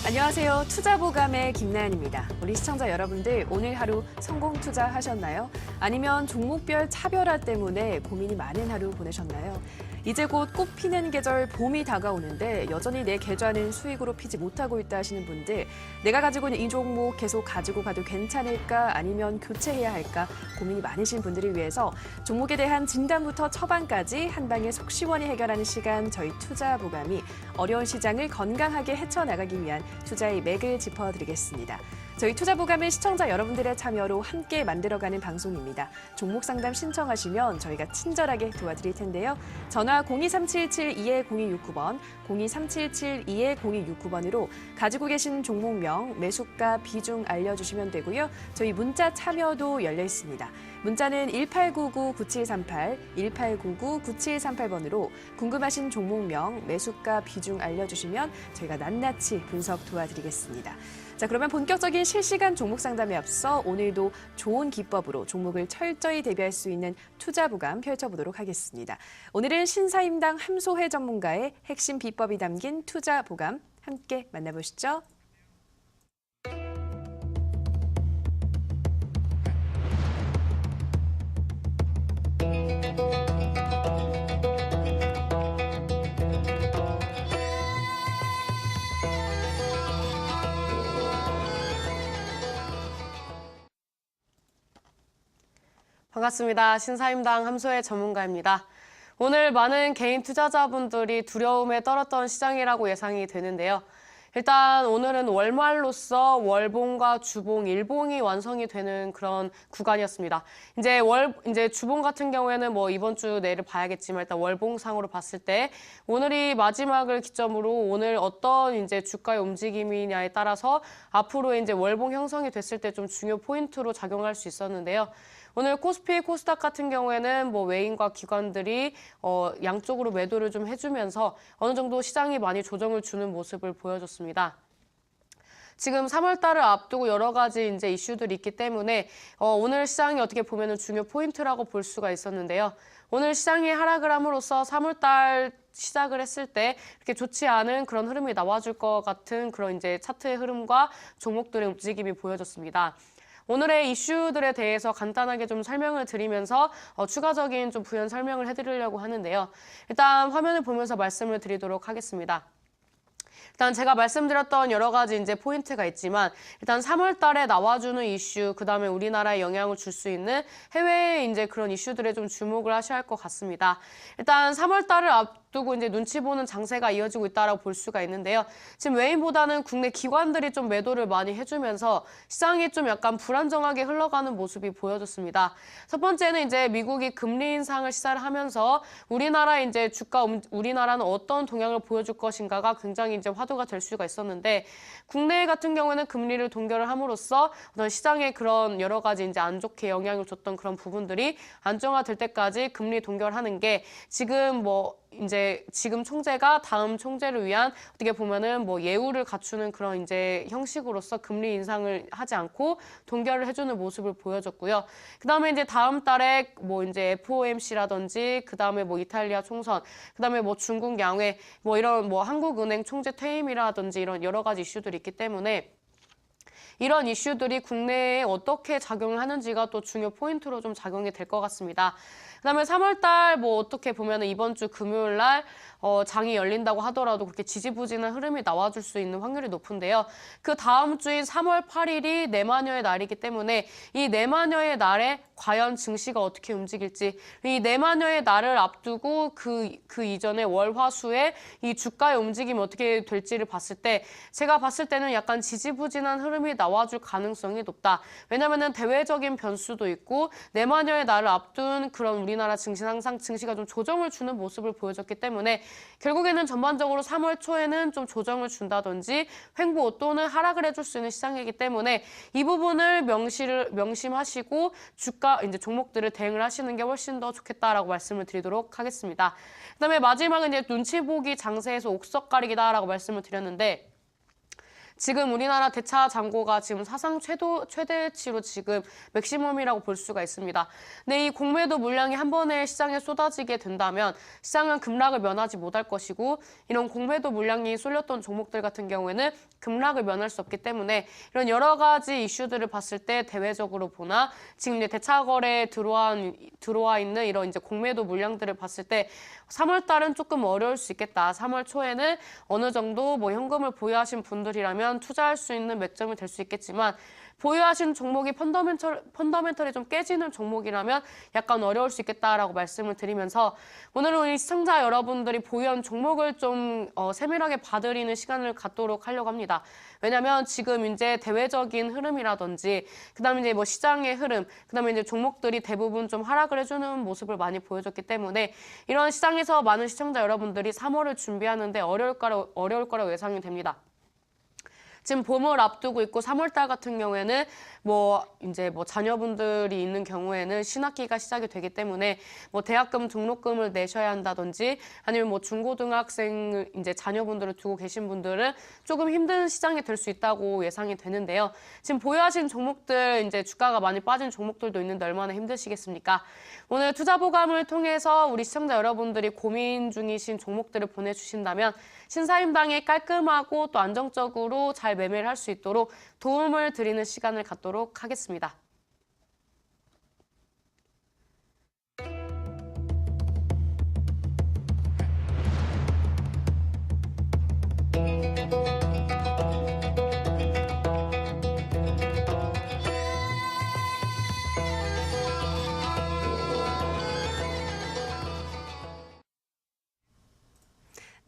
안녕하세요. 투자보감의 김나연입니다. 우리 시청자 여러분들 오늘 하루 성공 투자하셨나요? 아니면 종목별 차별화 때문에 고민이 많은 하루 보내셨나요? 이제 곧 꽃 피는 계절 봄이 다가오는데 여전히 내 계좌는 수익으로 피지 못하고 있다 하시는 분들, 내가 가지고 있는 이 종목 계속 가지고 가도 괜찮을까 아니면 교체해야 할까 고민이 많으신 분들을 위해서 종목에 대한 진단부터 처방까지 한 방에 속 시원히 해결하는 시간, 저희 투자보감이 어려운 시장을 건강하게 헤쳐나가기 위한 투자의 맥을 짚어드리겠습니다. 저희 투자보감은 시청자 여러분들의 참여로 함께 만들어가는 방송입니다. 종목 상담 신청하시면 저희가 친절하게 도와드릴 텐데요. 전화 02377-220269번, 02377-220269번으로 가지고 계신 종목명, 매수가, 비중 알려주시면 되고요. 저희 문자 참여도 열려 있습니다. 문자는 1899-9738, 1899-9738번으로 궁금하신 종목명, 매수가, 비중 알려주시면 저희가 낱낱이 분석 도와드리겠습니다. 자, 그러면 본격적인 실시간 종목 상담에 앞서 오늘도 좋은 기법으로 종목을 철저히 대비할 수 있는 투자보감 펼쳐보도록 하겠습니다. 오늘은 신사임당 함소혜 전문가의 핵심 비법이 담긴 투자보감 함께 만나보시죠. 반갑습니다. 신사임당 함소혜 전문가입니다. 오늘 많은 개인 투자자분들이 두려움에 떨었던 시장이라고 예상이 되는데요. 일단 오늘은 월말로서 월봉과 주봉, 일봉이 완성이 되는 그런 구간이었습니다. 이제 주봉 같은 경우에는 뭐 이번 주 내를 봐야겠지만 일단 월봉상으로 봤을 때 오늘이 마지막을 기점으로 오늘 어떤 이제 주가의 움직임이냐에 따라서 앞으로 이제 월봉 형성이 됐을 때 좀 중요 포인트로 작용할 수 있었는데요. 오늘 코스피, 코스닥 같은 경우에는 뭐 외인과 기관들이 양쪽으로 매도를 좀 해주면서 어느 정도 시장이 많이 조정을 주는 모습을 보여줬습니다. 지금 3월 달을 앞두고 여러 가지 이제 이슈들이 있기 때문에 오늘 시장이 어떻게 보면은 중요 포인트라고 볼 수가 있었는데요. 오늘 시장이 하락을 함으로써 3월 달 시작을 했을 때 이렇게 좋지 않은 그런 흐름이 나와줄 것 같은 그런 이제 차트의 흐름과 종목들의 움직임이 보여졌습니다. 오늘의 이슈들에 대해서 간단하게 좀 설명을 드리면서 추가적인 좀 부연 설명을 해드리려고 하는데요. 일단 화면을 보면서 말씀을 드리도록 하겠습니다. 일단 제가 말씀드렸던 여러 가지 이제 포인트가 있지만 일단 3월 달에 나와주는 이슈, 그다음에 우리나라에 영향을 줄 수 있는 해외의 이제 그런 이슈들에 좀 주목을 하셔야 할 것 같습니다. 일단 3월 달을 앞두고 이제 눈치 보는 장세가 이어지고 있다라고 볼 수가 있는데요. 지금 외인보다는 국내 기관들이 좀 매도를 많이 해주면서 시장이 좀 약간 불안정하게 흘러가는 모습이 보여졌습니다. 첫 번째는 이제 미국이 금리 인상을 시사를 하면서 우리나라 이제 우리나라는 어떤 동향을 보여줄 것인가가 굉장히 이제 화두가 될 수가 있었는데 국내 같은 경우에는 금리를 동결을 함으로써 어떤 시장에 그런 여러 가지 이제 안 좋게 영향을 줬던 그런 부분들이 안정화될 때까지 금리 동결하는 게 지금 지금 총재가 다음 총재를 위한 어떻게 보면은 예우를 갖추는 그런 이제 형식으로서 금리 인상을 하지 않고 동결을 해주는 모습을 보여줬고요. 그다음에 이제 다음 달에 이제 FOMC라든지 그다음에 이탈리아 총선, 그다음에 중국 양회, 이런 한국은행 총재 퇴임이라든지 이런 여러 가지 이슈들이 있기 때문에 이런 이슈들이 국내에 어떻게 작용을 하는지가 또 중요 포인트로 좀 작용이 될 것 같습니다. 그다음에 3월 달 어떻게 보면 이번 주 금요일 날 장이 열린다고 하더라도 그렇게 지지부진한 흐름이 나와줄 수 있는 확률이 높은데요. 그 다음 주인 3월 8일이 내마녀의 날이기 때문에 이 내마녀의 날에 과연 증시가 어떻게 움직일지, 이 내마녀의 날을 앞두고 그 이전에 월화수에 이 주가의 움직임이 어떻게 될지를 봤을 때 제가 봤을 때는 약간 지지부진한 흐름이 나와줄 가능성이 높다. 왜냐면은 대외적인 변수도 있고 내마녀의 날을 앞둔 그런 우리나라 증시는 항상 증시가 좀 조정을 주는 모습을 보여줬기 때문에 결국에는 전반적으로 3월 초에는 좀 조정을 준다든지 횡보 또는 하락을 해줄 수 있는 시장이기 때문에 이 부분을 명심하시고 주가 이제 종목들을 대응을 하시는 게 훨씬 더 좋겠다라고 말씀을 드리도록 하겠습니다. 그다음에 마지막은 이제 눈치 보기 장세에서 옥석 가리기다라고 말씀을 드렸는데 지금 우리나라 대차 잔고가 지금 사상 최대치로 지금 맥시멈이라고 볼 수가 있습니다. 근데 이 공매도 물량이 한 번에 시장에 쏟아지게 된다면 시장은 급락을 면하지 못할 것이고 이런 공매도 물량이 쏠렸던 종목들 같은 경우에는 급락을 면할 수 없기 때문에 이런 여러 가지 이슈들을 봤을 때 대외적으로 보나 지금 이제 대차 거래에 들어와 있는 이런 이제 공매도 물량들을 봤을 때 3월 달은 조금 어려울 수 있겠다. 3월 초에는 어느 정도 뭐 현금을 보유하신 분들이라면 투자할 수 있는 맥점이 될 수 있겠지만 보유하신 종목이 펀더멘털이 좀 깨지는 종목이라면 약간 어려울 수 있겠다라고 말씀을 드리면서 오늘은 우리 시청자 여러분들이 보유한 종목을 좀 세밀하게 봐드리는 시간을 갖도록 하려고 합니다. 왜냐하면 지금 이제 대외적인 흐름이라든지 그다음에 이제 뭐 시장의 흐름, 그다음에 이제 종목들이 대부분 좀 하락을 해주는 모습을 많이 보여줬기 때문에 이런 시장에서 많은 시청자 여러분들이 3월을 준비하는데 어려울 거라고 예상이 됩니다. 지금 봄을 앞두고 있고 3월 달 같은 경우에는 이제 자녀분들이 있는 경우에는 신학기가 시작이 되기 때문에 대학금 등록금을 내셔야 한다든지 아니면 중고등학생 이제 자녀분들을 두고 계신 분들은 조금 힘든 시장이 될 수 있다고 예상이 되는데요. 지금 보유하신 종목들 이제 주가가 많이 빠진 종목들도 있는데 얼마나 힘드시겠습니까? 오늘 투자보감을 통해서 우리 시청자 여러분들이 고민 중이신 종목들을 보내주신다면 신사임당에 깔끔하고 또 안정적으로 잘 매매를 할 수 있도록 도움을 드리는 시간을 갖도록 하겠습니다.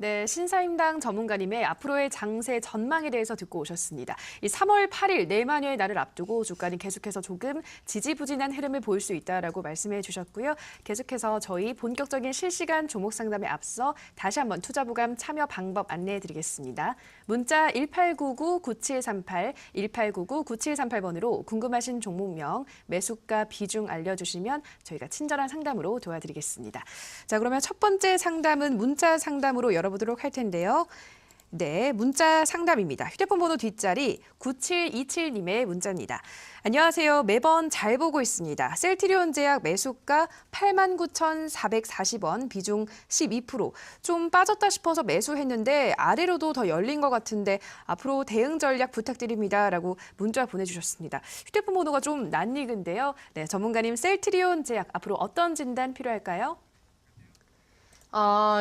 네, 신사임당 전문가님의 앞으로의 장세 전망에 대해서 듣고 오셨습니다. 이 3월 8일 내만여의 날을 앞두고 주가는 계속해서 조금 지지부진한 흐름을 보일 수 있다라고 말씀해 주셨고요. 계속해서 저희 본격적인 실시간 종목 상담에 앞서 다시 한번 투자보감 참여 방법 안내해 드리겠습니다. 문자 1899-9738, 1899-9738번으로 궁금하신 종목명, 매수가, 비중 알려주시면 저희가 친절한 상담으로 도와드리겠습니다. 자, 그러면 첫 번째 상담은 문자 상담으로 열어보도록 할 텐데요. 네, 문자 상담입니다. 휴대폰 번호 뒷자리 9727님의 문자입니다. 안녕하세요. 매번 잘 보고 있습니다. 셀트리온 제약 매수가 89,440원, 비중 12%. 좀 빠졌다 싶어서 매수했는데 아래로도 더 열린 것 같은데 앞으로 대응 전략 부탁드립니다. 라고 문자 보내주셨습니다. 휴대폰 번호가 좀 낯익은데요. 네, 전문가님 셀트리온 제약 앞으로 어떤 진단 필요할까요?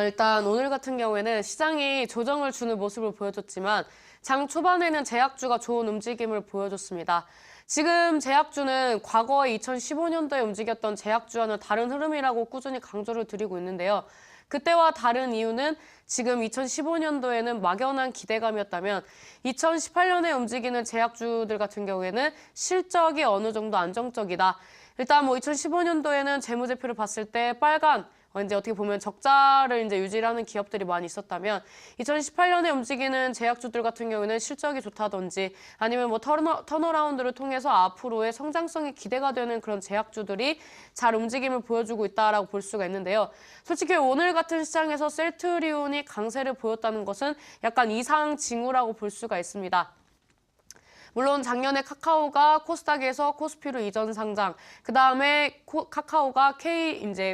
일단 오늘 같은 경우에는 시장이 조정을 주는 모습을 보여줬지만 장 초반에는 제약주가 좋은 움직임을 보여줬습니다. 지금 제약주는 과거에 2015년도에 움직였던 제약주와는 다른 흐름이라고 꾸준히 강조를 드리고 있는데요. 그때와 다른 이유는 지금 2015년도에는 막연한 기대감이었다면 2018년에 움직이는 제약주들 같은 경우에는 실적이 어느 정도 안정적이다. 일단 2015년도에는 재무제표를 봤을 때 빨간 이제 어떻게 보면 적자를 이제 유지하는 기업들이 많이 있었다면 2018년에 움직이는 제약주들 같은 경우에는 실적이 좋다든지 아니면 턴어라운드를 통해서 앞으로의 성장성이 기대가 되는 그런 제약주들이 잘 움직임을 보여주고 있다라고 볼 수가 있는데요. 솔직히 오늘 같은 시장에서 셀트리온이 강세를 보였다는 것은 약간 이상 징후라고 볼 수가 있습니다. 물론 작년에 카카오가 코스닥에서 코스피로 이전 상장, 그 다음에 카카오가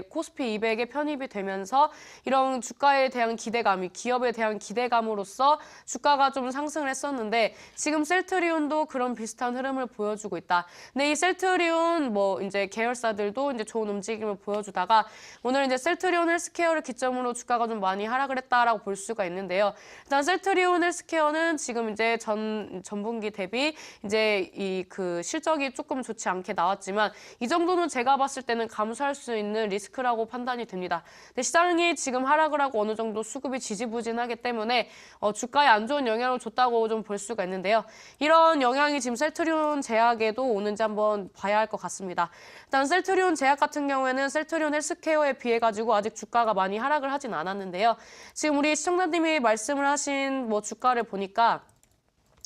코스피 200에 편입이 되면서 이런 주가에 대한 기대감이 기업에 대한 기대감으로써 주가가 좀 상승을 했었는데 지금 셀트리온도 그런 비슷한 흐름을 보여주고 있다. 근데 이 셀트리온 이제 계열사들도 이제 좋은 움직임을 보여주다가 오늘 이제 셀트리온 헬스케어를 기점으로 주가가 좀 많이 하락을 했다라고 볼 수가 있는데요. 일단 셀트리온 헬스케어는 지금 이제 전분기 대비 이제 그 실적이 조금 좋지 않게 나왔지만 이 정도는 제가 봤을 때는 감수할 수 있는 리스크라고 판단이 됩니다. 근데 시장이 지금 하락을 하고 어느 정도 수급이 지지부진하기 때문에 주가에 안 좋은 영향을 줬다고 좀 볼 수가 있는데요. 이런 영향이 지금 셀트리온 제약에도 오는지 한번 봐야 할 것 같습니다. 일단 셀트리온 제약 같은 경우에는 셀트리온 헬스케어에 비해 가지고 아직 주가가 많이 하락을 하진 않았는데요. 지금 우리 시청자님이 말씀을 하신 주가를 보니까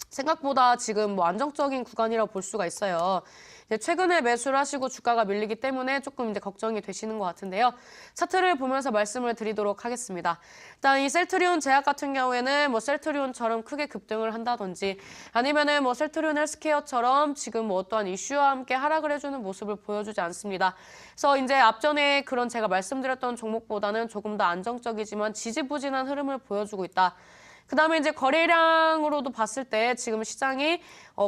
생각보다 지금 안정적인 구간이라고 볼 수가 있어요. 이제 최근에 매수를 하시고 주가가 밀리기 때문에 조금 이제 걱정이 되시는 것 같은데요. 차트를 보면서 말씀을 드리도록 하겠습니다. 일단 이 셀트리온 제약 같은 경우에는 뭐 셀트리온처럼 크게 급등을 한다든지 아니면은 뭐 셀트리온 헬스케어처럼 지금 뭐 어떠한 이슈와 함께 하락을 해주는 모습을 보여주지 않습니다. 그래서 이제 앞전에 그런 제가 말씀드렸던 종목보다는 조금 더 안정적이지만 지지부진한 흐름을 보여주고 있다. 그다음에 이제 거래량으로도 봤을 때 지금 시장이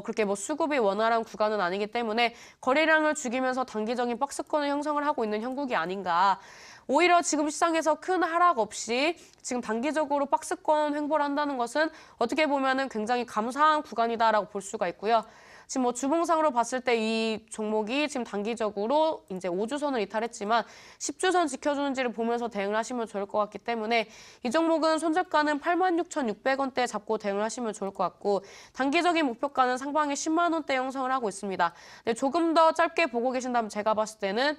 그렇게 뭐 수급이 원활한 구간은 아니기 때문에 거래량을 죽이면서 단기적인 박스권을 형성을 하고 있는 형국이 아닌가. 오히려 지금 시장에서 큰 하락 없이 지금 단기적으로 박스권 횡보를 한다는 것은 어떻게 보면은 굉장히 감사한 구간이다라고 볼 수가 있고요. 지금 뭐 주봉상으로 봤을 때 이 종목이 지금 단기적으로 이제 5주선을 이탈했지만 10주선 지켜주는지를 보면서 대응을 하시면 좋을 것 같기 때문에 이 종목은 손절가는 86,600원대 잡고 대응을 하시면 좋을 것 같고 단기적인 목표가는 상방에 10만 원대 형성을 하고 있습니다. 근데 조금 더 짧게 보고 계신다면 제가 봤을 때는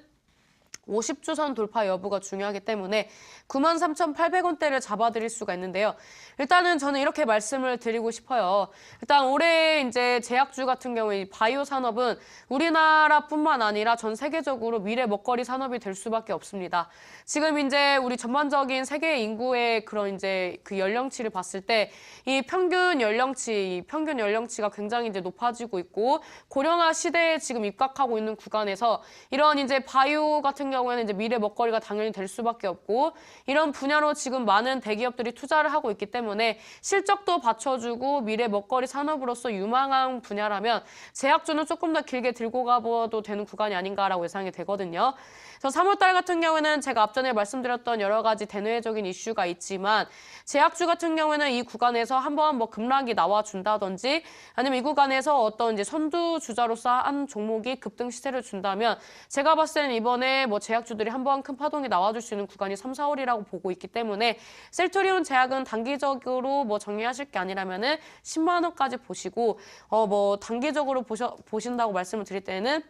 50주선 돌파 여부가 중요하기 때문에 93,800원대를 잡아드릴 수가 있는데요. 일단은 저는 이렇게 말씀을 드리고 싶어요. 일단 올해 이제 제약주 같은 경우에 이 바이오 산업은 우리나라뿐만 아니라 전 세계적으로 미래 먹거리 산업이 될 수밖에 없습니다. 지금 이제 우리 전반적인 세계 인구의 그런 이제 그 연령치를 봤을 때 이 평균 연령치가 굉장히 이제 높아지고 있고 고령화 시대에 지금 입각하고 있는 구간에서 이런 이제 바이오 같은 경우에는 이제 미래 먹거리가 당연히 될 수밖에 없고 이런 분야로 지금 많은 대기업들이 투자를 하고 있기 때문에 실적도 받쳐주고 미래 먹거리 산업으로서 유망한 분야라면 제약주는 조금 더 길게 들고 가봐도 되는 구간이 아닌가라고 예상이 되거든요. 그래서 3월달 같은 경우에는 제가 앞전에 말씀드렸던 여러 가지 대내적인 이슈가 있지만 제약주 같은 경우에는 이 구간에서 한번 뭐 급락이 나와준다든지 아니면 이 구간에서 어떤 이제 선두주자로서 한 종목이 급등 시세를 준다면 제가 봤을 때는 이번에 뭐 제약주들이 한번 큰 파동이 나와줄 수 있는 구간이 3, 4월이라고 보고 있기 때문에 셀트리온 제약은 단기적으로 뭐 정리하실 게 아니라면은 10만 원까지 보시고 뭐 단기적으로 보신다고 말씀을 드릴 때는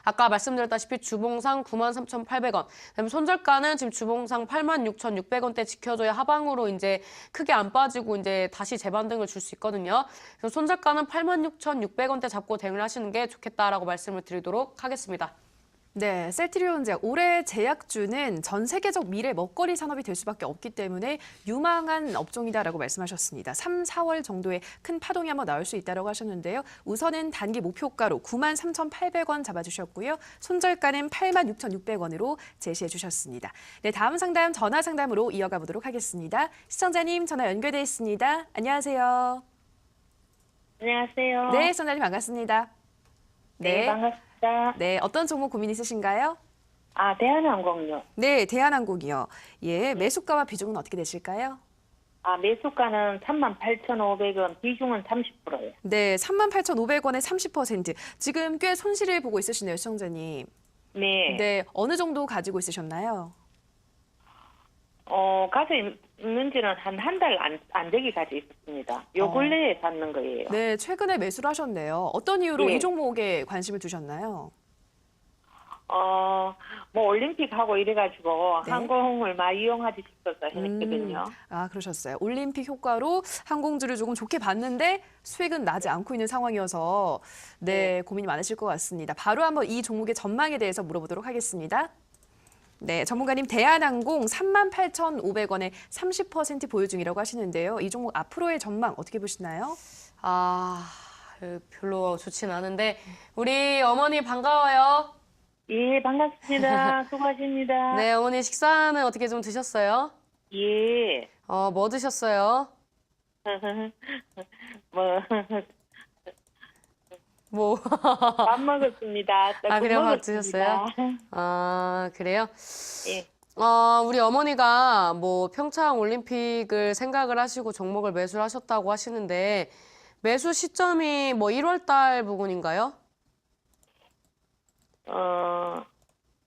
아까 말씀드렸다시피 주봉상 93,800원, 그다음에 손절가는 지금 주봉상 86,600원대 지켜줘야 하방으로 이제 크게 안 빠지고 이제 다시 재반등을 줄 수 있거든요. 그래서 손절가는 86,600원대 잡고 대응을 하시는 게 좋겠다라고 말씀을 드리도록 하겠습니다. 네, 셀트리온 제약. 올해 제약주는 전 세계적 미래 먹거리 산업이 될 수밖에 없기 때문에 유망한 업종이다라고 말씀하셨습니다. 3, 4월 정도에 큰 파동이 한번 나올 수 있다고 하셨는데요. 우선은 단기 목표가로 93,800원 잡아주셨고요. 손절가는 86,600원으로 제시해 주셨습니다. 네, 다음 상담 전화 상담으로 이어가 보도록 하겠습니다. 시청자님 전화 연결돼 있습니다. 안녕하세요. 안녕하세요. 네, 시청자님 반갑습니다. 네, 반갑습니다. 네, 어떤 종목 고민 있으신가요? 대한항공요. 네, 대한항공이요. 예, 매수가와 비중은 어떻게 되실까요? 매수가는 38,500원, 비중은 30%예요. 네, 38,500원에 30%. 지금 꽤 손실을 보고 있으시네요, 시청자님. 네. 네, 어느 정도 가지고 있으셨나요? 가지고 있는지는 한 달 안 되기까지 있었습니다. 요 근래에 받는 거예요. 네, 최근에 매수를 하셨네요. 어떤 이유로 네. 이 종목에 관심을 두셨나요? 뭐 올림픽 하고 이래가지고 네. 항공을 많이 이용하지 싶어서 했거든요. 그러셨어요. 올림픽 효과로 항공주를 조금 좋게 봤는데 수익은 나지 않고 있는 상황이어서 네, 고민이 많으실 것 같습니다. 바로 한번 이 종목의 전망에 대해서 물어보도록 하겠습니다. 네, 전문가님 대한항공 38,500원에 30% 보유 중이라고 하시는데요. 이 종목 앞으로의 전망 어떻게 보시나요? 별로 좋지는 않은데 우리 어머니 반가워요. 예, 반갑습니다. 수고하십니다. 네, 어머니 식사는 어떻게 좀 드셨어요? 예. 뭐 드셨어요? 뭐, 밥 먹었습니다. 그래요? 밥 먹었습니다. 드셨어요? 그래요? 예. 우리 어머니가 뭐 평창 올림픽을 생각을 하시고 종목을 매수를 하셨다고 하시는데 매수 시점이 뭐 1월 달 부근인가요?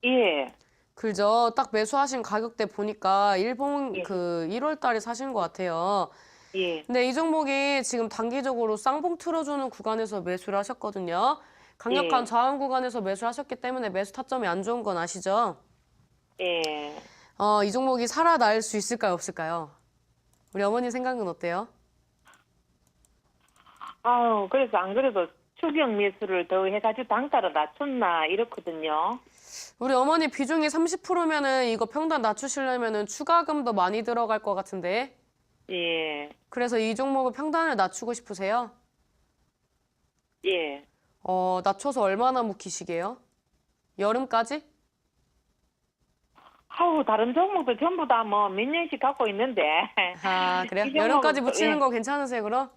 예. 그죠? 딱 매수하신 가격대 보니까 일본 예. 그 1월 달에 사신 것 같아요. 예. 근데 이 종목이 지금 단기적으로 쌍봉 틀어주는 구간에서 매수를 하셨거든요. 강력한 예. 저항 구간에서 매수를 하셨기 때문에 매수 타점이 안 좋은 건 아시죠? 예. 이 종목이 살아날 수 있을까요, 없을까요? 우리 어머니 생각은 어때요? 그래서 안 그래도 추격 매수를 더 해가지고 단가를 낮췄나 이렇거든요. 우리 어머니 비중이 30%면은 이거 평단 낮추시려면은 추가금도 많이 들어갈 것 같은데. 예, 그래서 이 종목은 평단을 낮추고 싶으세요? 예. 낮춰서 얼마나 묵히시게요? 여름까지? 아우, 다른 종목도 전부 다 뭐 몇 년씩 갖고 있는데. 아, 그래요? 이 종목은 여름까지 또, 묵히는 예. 거 괜찮으세요, 그럼?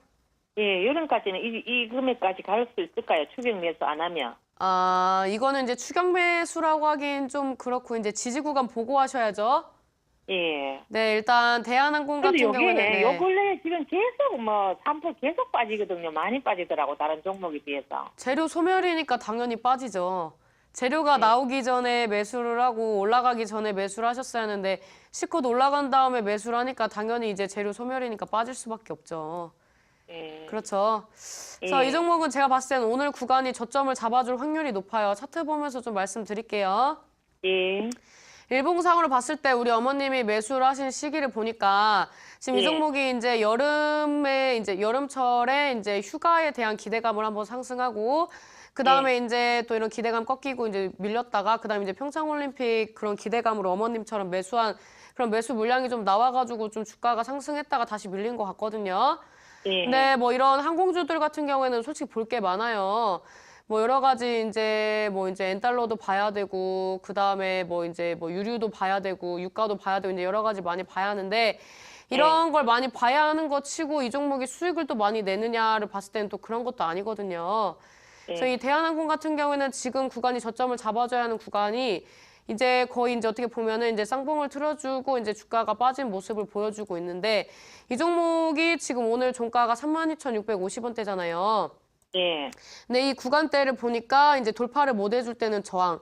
예, 여름까지는 이 금액까지 갈 수 있을까요? 추격 매수 안 하면. 아, 이거는 이제 추격 매수라고 하긴 좀 그렇고 이제 지지 구간 보고 하셔야죠. 예. 네, 일단 대한항공 같은 근데 요게, 경우는 네. 요 근래에 지금 계속 뭐 3% 계속 빠지거든요. 많이 빠지더라고, 다른 종목에 비해서. 재료 소멸이니까 당연히 빠지죠. 재료가 네. 나오기 전에 매수를 하고 올라가기 전에 매수를 하셨어야 하는데 실컷 올라간 다음에 매수를 하니까 당연히 이제 재료 소멸이니까 빠질 수밖에 없죠. 예. 그렇죠. 그래서 예. 이 종목은 제가 봤을 때는 오늘 구간이 저점을 잡아줄 확률이 높아요. 차트 보면서 좀 말씀드릴게요. 예. 일봉상으로 봤을 때 우리 어머님이 매수를 하신 시기를 보니까 지금 이 예. 종목이 이제 여름철에 이제 휴가에 대한 기대감을 한번 상승하고 그 다음에 이제 또 이런 기대감 꺾이고 이제 밀렸다가 그 다음에 이제 평창올림픽 그런 기대감으로 어머님처럼 매수한 그런 매수 물량이 좀 나와가지고 좀 주가가 상승했다가 다시 밀린 것 같거든요. 예. 근데 뭐 이런 항공주들 같은 경우에는 솔직히 볼 게 많아요. 뭐 여러 가지 이제 엔달러도 봐야 되고 그다음에 뭐 유류도 봐야 되고 유가도 봐야 되고 이제 여러 가지 많이 봐야 하는데 이런 걸 많이 봐야 하는 거 치고 이 종목이 수익을 또 많이 내느냐를 봤을 때는 또 그런 것도 아니거든요. 그래서 이 대한항공 같은 경우에는 지금 구간이 저점을 잡아줘야 하는 구간이 이제 거의 이제 어떻게 보면은 이제 쌍봉을 틀어주고 이제 주가가 빠진 모습을 보여주고 있는데 이 종목이 지금 오늘 종가가 32,650원대잖아요. 예. 근데 이 구간대를 보니까 이제 돌파를 못 해줄 때는 저항.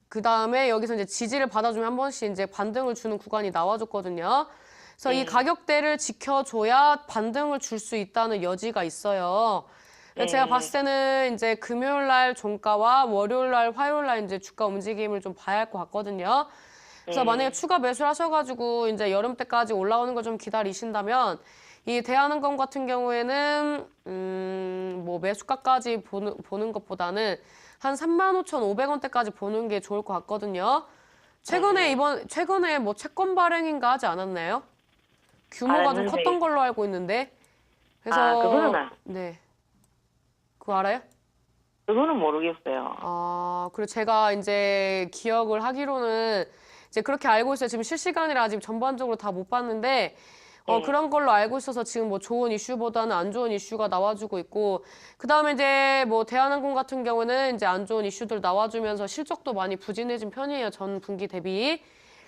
그 다음에 여기서 이제 지지를 받아주면 한 번씩 이제 반등을 주는 구간이 나와줬거든요. 그래서 이 가격대를 지켜줘야 반등을 줄 수 있다는 여지가 있어요. 제가 봤을 때는 이제 금요일 날 종가와 월요일 날, 화요일 날 이제 주가 움직임을 좀 봐야 할 것 같거든요. 그래서 만약에 추가 매수를 하셔가지고 이제 여름 때까지 올라오는 걸 좀 기다리신다면 이 대한항공 같은 경우에는 뭐 매수가까지 보는 것보다는 한 35,500원대까지 보는 게 좋을 것 같거든요. 최근에 뭐 채권 발행인가 하지 않았나요? 규모가 좀 알았는데. 컸던 걸로 알고 있는데. 그래서 아, 그거는 네. 그거 알아요? 그거는 모르겠어요. 그리고 제가 이제 기억을 하기로는 이제 그렇게 알고 있어요. 지금 실시간이라 아직 전반적으로 다 못 봤는데 그런 걸로 알고 있어서 지금 뭐 좋은 이슈보다는 안 좋은 이슈가 나와주고 있고 그다음에 이제 뭐 대한항공 같은 경우는 이제 안 좋은 이슈들 나와주면서 실적도 많이 부진해진 편이에요. 전 분기 대비.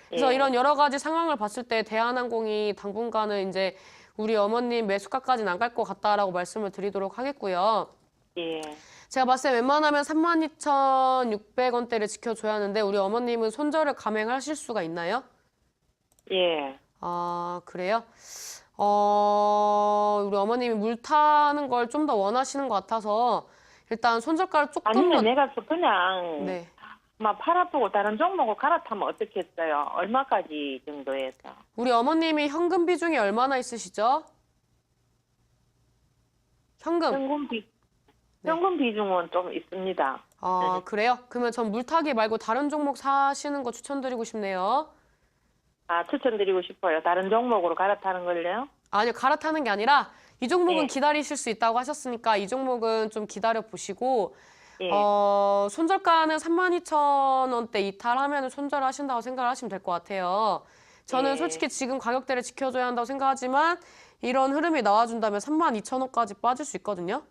그래서 이런 여러 가지 상황을 봤을 때 대한항공이 당분간은 이제 우리 어머님 매수가까지는 안 갈 것 같다라고 말씀을 드리도록 하겠고요. 예. 제가 봤을 때 웬만하면 32,600원대를 지켜줘야 하는데 우리 어머님은 손절을 감행하실 수가 있나요? 예. 아, 그래요? 우리 어머님이 물 타는 걸 좀 더 원하시는 것 같아서 일단 손절가를 조금 아니면 더 내가 그냥 네. 막 팔 아프고 다른 종목을 갈아타면 어떻게 했어요? 얼마까지 정도에서? 우리 어머님이 현금 비중이 얼마나 있으시죠? 현금. 현금 비중은 좀 있습니다. 그래요? 그러면 전 물타기 말고 다른 종목 사시는 거 추천드리고 싶네요. 아, 추천드리고 싶어요. 다른 종목으로 갈아타는 걸요? 아니요, 갈아타는 게 아니라 이 종목은 네. 기다리실 수 있다고 하셨으니까 이 종목은 좀 기다려 보시고 예. 손절가는 32,000원대 이탈하면 손절을 하신다고 생각을 하시면 될 것 같아요. 저는 예. 솔직히 지금 가격대를 지켜줘야 한다고 생각하지만 이런 흐름이 나와준다면 32,000원까지 빠질 수 있거든요.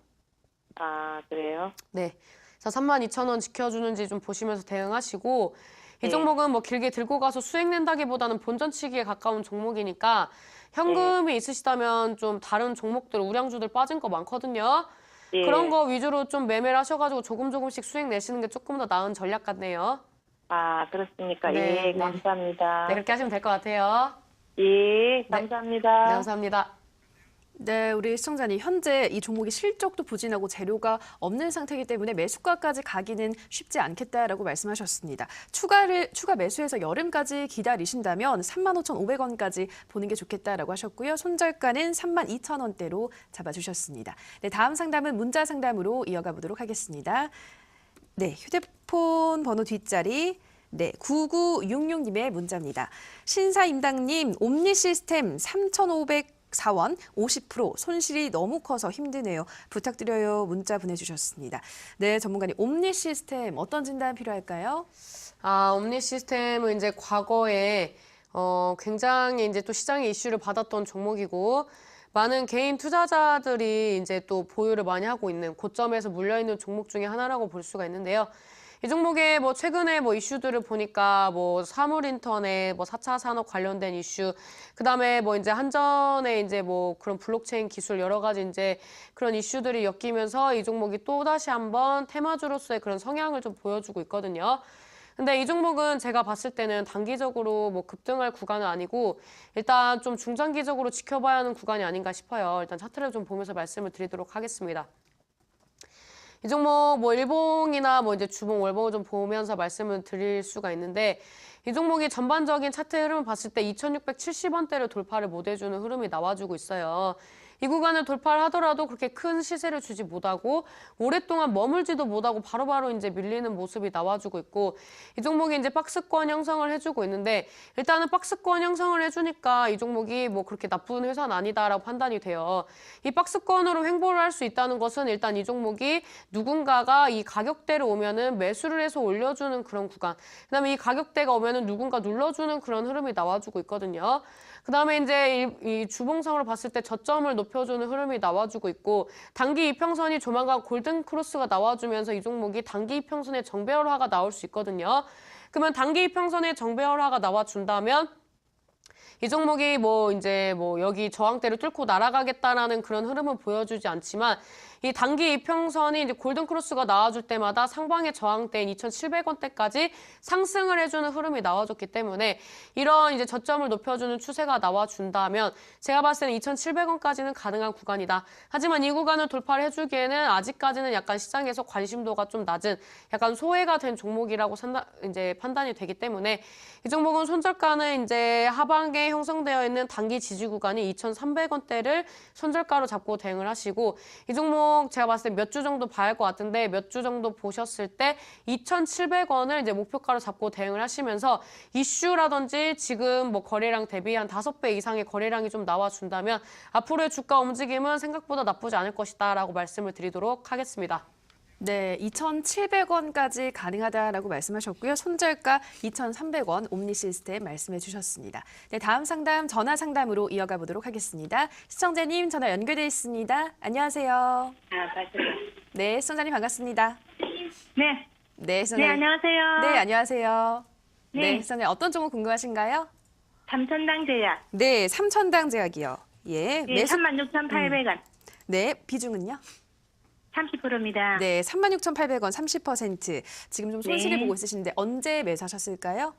아, 그래요? 네. 그래서 32,000원 지켜주는지 좀 보시면서 대응하시고 이 종목은 뭐 길게 들고 가서 수익 낸다기보다는 본전치기에 가까운 종목이니까 현금이 있으시다면 좀 다른 종목들, 우량주들 빠진 거 많거든요. 예. 그런 거 위주로 좀 매매를 하셔가지고 조금씩 수익 내시는 게 조금 더 나은 전략 같네요. 아, 그렇습니까? 네, 예, 네. 감사합니다. 네, 그렇게 하시면 될 것 같아요. 예, 감사합니다. 네, 감사합니다. 네, 우리 시청자님, 현재 이 종목이 실적도 부진하고 재료가 없는 상태이기 때문에 매수가까지 가기는 쉽지 않겠다라고 말씀하셨습니다. 추가 매수해서 여름까지 기다리신다면 35,500원까지 보는 게 좋겠다라고 하셨고요. 손절가는 32,000원대로 잡아주셨습니다. 네, 다음 상담은 문자 상담으로 이어가 보도록 하겠습니다. 네, 휴대폰 번호 뒷자리 네, 9966님의 문자입니다. 신사임당님, 옴니시스템 3,504원 50% 손실이 너무 커서 힘드네요. 부탁드려요. 문자 보내주셨습니다. 네, 전문가님, 옴니시스템 어떤 진단 필요할까요? 옴니 시스템은 이제 과거에 굉장히 이제 또 시장의 이슈를 받았던 종목이고 많은 개인 투자자들이 이제 또 보유를 많이 하고 있는 고점에서 물려 있는 종목 중에 하나라고 볼 수가 있는데요. 이 종목의 뭐 최근에 뭐 이슈들을 보니까 뭐 사물 인터넷, 뭐 4차 산업 관련된 이슈, 그다음에 뭐 이제 한전에 이제 뭐 그런 블록체인 기술 여러 가지 이제 그런 이슈들이 엮이면서 이 종목이 또 다시 한번 테마주로서의 그런 성향을 좀 보여주고 있거든요. 근데 이 종목은 제가 봤을 때는 단기적으로 뭐 급등할 구간은 아니고 일단 좀 중장기적으로 지켜봐야 하는 구간이 아닌가 싶어요. 일단 차트를 좀 보면서 말씀을 드리도록 하겠습니다. 이 종목 뭐 일봉이나 뭐 이제 주봉, 월봉을 좀 보면서 말씀을 드릴 수가 있는데 이 종목이 전반적인 차트 흐름을 봤을 때 2,670원대를 돌파를 못 해주는 흐름이 나와주고 있어요. 이 구간을 돌파를 하더라도 그렇게 큰 시세를 주지 못하고 오랫동안 머물지도 못하고 바로바로 이제 밀리는 모습이 나와주고 있고 이 종목이 이제 박스권 형성을 해주고 있는데 일단은 박스권 형성을 해주니까 이 종목이 뭐 그렇게 나쁜 회사는 아니다라고 판단이 돼요. 이 박스권으로 횡보를 할 수 있다는 것은 일단 이 종목이 누군가가 이 가격대를 오면은 매수를 해서 올려주는 그런 구간, 그다음에 이 가격대가 오면은 누군가 눌러주는 그런 흐름이 나와주고 있거든요. 그다음에 이제 이 주봉상으로 봤을 때 저점을 높여주는 흐름이 나와주고 있고 단기 이평선이 조만간 골든 크로스가 나와주면서 이 종목이 단기 이평선의 정배열화가 나올 수 있거든요. 그러면 단기 이평선의 정배열화가 나와준다면 이 종목이 뭐 이제 뭐 여기 저항대를 뚫고 날아가겠다라는 그런 흐름은 보여주지 않지만 이 단기 이평선이 이제 골든 크로스가 나와줄 때마다 상방의 저항대인 2,700원대까지 상승을 해주는 흐름이 나와줬기 때문에 이런 이제 저점을 높여주는 추세가 나와준다면 제가 봤을 때는 2,700원까지는 가능한 구간이다. 하지만 이 구간을 돌파를 해주기에는 아직까지는 약간 시장에서 관심도가 좀 낮은 약간 소외가 된 종목이라고 이제 판단이 되기 때문에 이 종목은 손절가는 이제 하방에 형성되어 있는 단기 지지 구간이 2,300원대를 손절가로 잡고 대응을 하시고 이 종목 제가 봤을 때 몇 주 정도 봐야 할 것 같은데 몇 주 정도 보셨을 때 2,700원을 이제 목표가로 잡고 대응을 하시면서 이슈라든지 지금 뭐 거래량 대비 한 5배 이상의 거래량이 좀 나와준다면 앞으로의 주가 움직임은 생각보다 나쁘지 않을 것이다라고 말씀을 드리도록 하겠습니다. 네, 2,700원까지 가능하다라고 말씀하셨고요. 손절가 2,300원 옴니시스템 말씀해 주셨습니다. 네, 다음 상담 전화 상담으로 이어가 보도록 하겠습니다. 시청자님 전화 연결돼 있습니다. 안녕하세요. 맞습니다. 네, 시청자님 반갑습니다. 네. 네, 시청자님. 안녕하세요. 네, 안녕하세요. 네, 네. 시청자님 어떤 종목 궁금하신가요? 삼천당제약. 네, 삼천당 제약이요. 예, 예, 36,800원. 네, 비중은요? 30%입니다. 네, 36,800원 30%. 지금 좀 손실이 네. 보고 있으신데 언제 매수하셨을까요?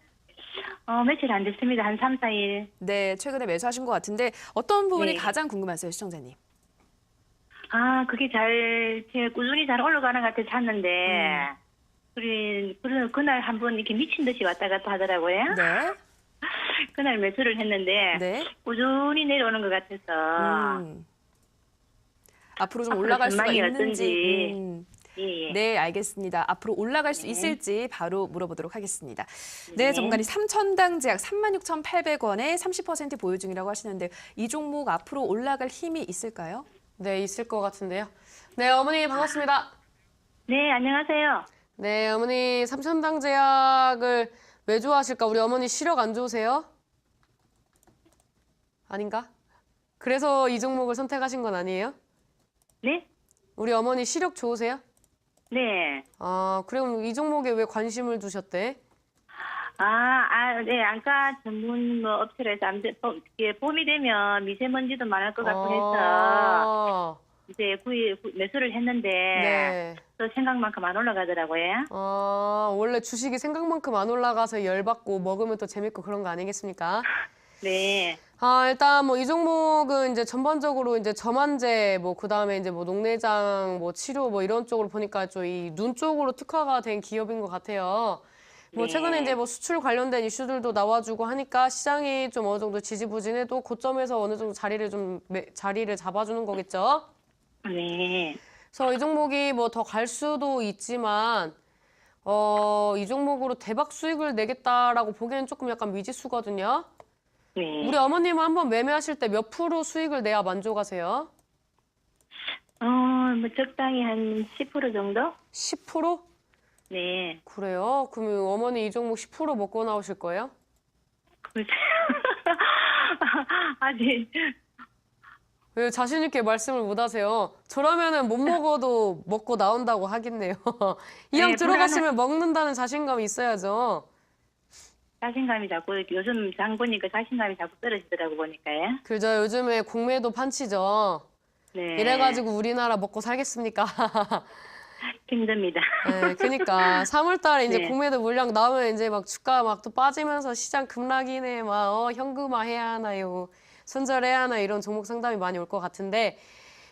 며칠 안 됐습니다. 한 3, 4일. 네, 최근에 매수하신 것 같은데 어떤 부분이 네. 가장 궁금하세요, 시청자님? 그게 제가 꾸준히 잘 올라가는 것 같아서 샀는데, 그날 한번 이렇게 미친 듯이 왔다 갔다 하더라고요. 네. 그날 매수를 했는데, 네. 꾸준히 내려오는 것 같아서, 앞으로 좀 앞으로 올라갈 수가 전망이 있는지. 어떤지. 예. 네, 알겠습니다. 앞으로 올라갈 수 네. 있을지 바로 물어보도록 하겠습니다. 네, 전문가님 삼천당 제약 36,800원에 30% 보유 중이라고 하시는데 이 종목 앞으로 올라갈 힘이 있을까요? 네, 있을 것 같은데요. 네, 어머니 반갑습니다. 네, 안녕하세요. 네, 어머니 삼천당 제약을 왜 좋아하실까? 우리 어머니 시력 안 좋으세요? 아닌가? 그래서 이 종목을 선택하신 건 아니에요? 네? 우리 어머니 시력 좋으세요? 네. 그럼 이 종목에 왜 관심을 두셨대? 네, 안과 전문 업체에서 봄이 되면 미세먼지도 많을 것 같고 해서 이제 매수를 했는데 네. 또 생각만큼 안 올라가더라고요. 원래 주식이 생각만큼 안 올라가서 열받고 먹으면 또 재밌고 그런 거 아니겠습니까? 네. 일단 뭐 이 종목은 이제 전반적으로 이제 저만제 뭐 그다음에 이제 뭐 녹내장 뭐 치료 뭐 이런 쪽으로 보니까 좀 이 눈 쪽으로 특화가 된 기업인 것 같아요. 뭐 네. 최근에 이제 뭐 수출 관련된 이슈들도 나와주고 하니까 시장이 좀 어느 정도 지지부진해도 고점에서 어느 정도 자리를 잡아주는 거겠죠. 네. 그래서 이 종목이 뭐 더 갈 수도 있지만 이 종목으로 대박 수익을 내겠다라고 보기에는 조금 약간 미지수거든요. 네. 우리 어머님은 한번 매매하실 때 몇 프로 수익을 내야 만족하세요? 뭐 적당히 한 10% 정도? 10%? 네. 그래요? 그러면 어머니 이 종목 10% 먹고 나오실 거예요? 글쎄. 아직, 왜 자신 있게 말씀을 못 하세요? 저라면은 못 먹어도 먹고 나온다고 하겠네요. 이왕 네, 들어가시면 먹는다는 자신감이 있어야죠. 자신감이 자꾸, 요즘 장 보니까 자신감이 자꾸 떨어지더라고, 보니까요. 그죠? 요즘에 공매도 판치죠. 네. 이래가지고 우리나라 먹고 살겠습니까? 힘듭니다. 네, 그러니까 3월달에 이제 네. 공매도 물량 나오면 이제 막 주가 막 또 빠지면서 시장 급락이네, 막 현금화 해야 하나요, 손절해야 하나 이런 종목 상담이 많이 올 것 같은데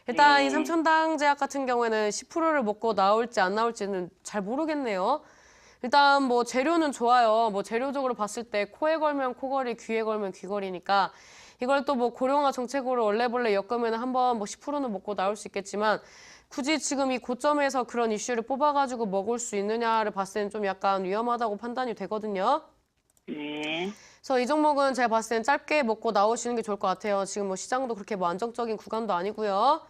일단 네. 이 삼천당제약 같은 경우에는 10%를 먹고 나올지 안 나올지는 잘 모르겠네요. 일단 뭐 재료는 좋아요. 뭐 재료적으로 봤을 때 코에 걸면 코걸이, 귀에 걸면 귀걸이니까 이걸 또 뭐 고령화 정책으로 얼레벌레 엮으면 한번 뭐 10%는 먹고 나올 수 있겠지만 굳이 지금 이 고점에서 그런 이슈를 뽑아가지고 먹을 수 있느냐를 봤을 때는 좀 약간 위험하다고 판단이 되거든요. 네. 그래서 이 종목은 제가 봤을 때는 짧게 먹고 나오시는 게 좋을 것 같아요. 지금 뭐 시장도 그렇게 뭐 안정적인 구간도 아니고요.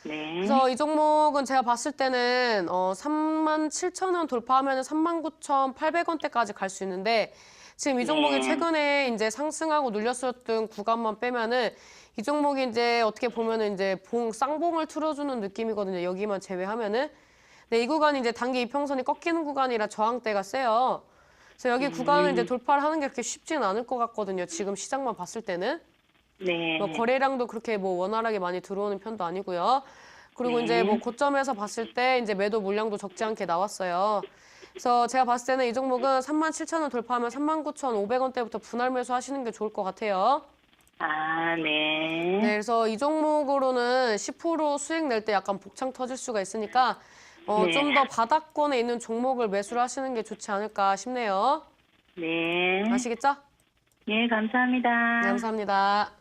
네. 그래서 이 종목은 제가 봤을 때는 37,000원 돌파하면 39,800원대까지 갈 수 있는데 지금 이 종목이 최근에 이제 상승하고 눌렸었던 구간만 빼면은 이 종목이 이제 어떻게 보면은 이제 쌍봉을 틀어주는 느낌이거든요. 여기만 제외하면은. 근데 이 구간이 이제 단기 이평선이 꺾이는 구간이라 저항대가 세요. 그래서 여기 구간을 이제 돌파를 하는 게 그렇게 쉽지는 않을 것 같거든요. 지금 시장만 봤을 때는. 네. 뭐 거래량도 그렇게 뭐 원활하게 많이 들어오는 편도 아니고요. 그리고 이제 뭐 고점에서 봤을 때 이제 매도 물량도 적지 않게 나왔어요. 그래서 제가 봤을 때는 이 종목은 37,000원 돌파하면 39,500원대부터 분할 매수하시는 게 좋을 것 같아요. 아, 네. 네, 그래서 이 종목으로는 10% 수익 낼 때 약간 복창 터질 수가 있으니까 네. 좀 더 바닥권에 있는 종목을 매수를 하시는 게 좋지 않을까 싶네요. 네. 아시겠죠? 네, 감사합니다. 네, 감사합니다.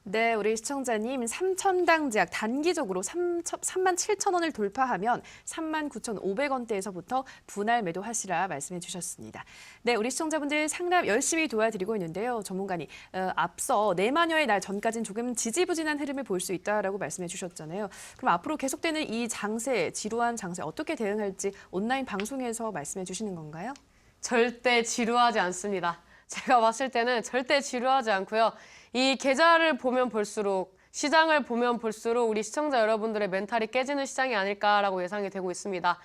네, 우리 시청자님 삼천당제약 단기적으로 37,000원을 돌파하면 39,500원대에서부터 분할 매도하시라 말씀해 주셨습니다. 네, 우리 시청자분들 상담 열심히 도와드리고 있는데요. 전문가님, 앞서 내마녀의 날 전까지는 조금 지지부진한 흐름을 볼 수 있다라고 말씀해 주셨잖아요. 그럼 앞으로 계속되는 이 장세, 지루한 장세 어떻게 대응할지 온라인 방송에서 말씀해 주시는 건가요? 절대 지루하지 않습니다. 제가 봤을 때는 절대 지루하지 않고요. 이 계좌를 보면 볼수록 시장을 보면 볼수록 우리 시청자 여러분들의 멘탈이 깨지는 시장이 아닐까라고 예상이 되고 있습니다.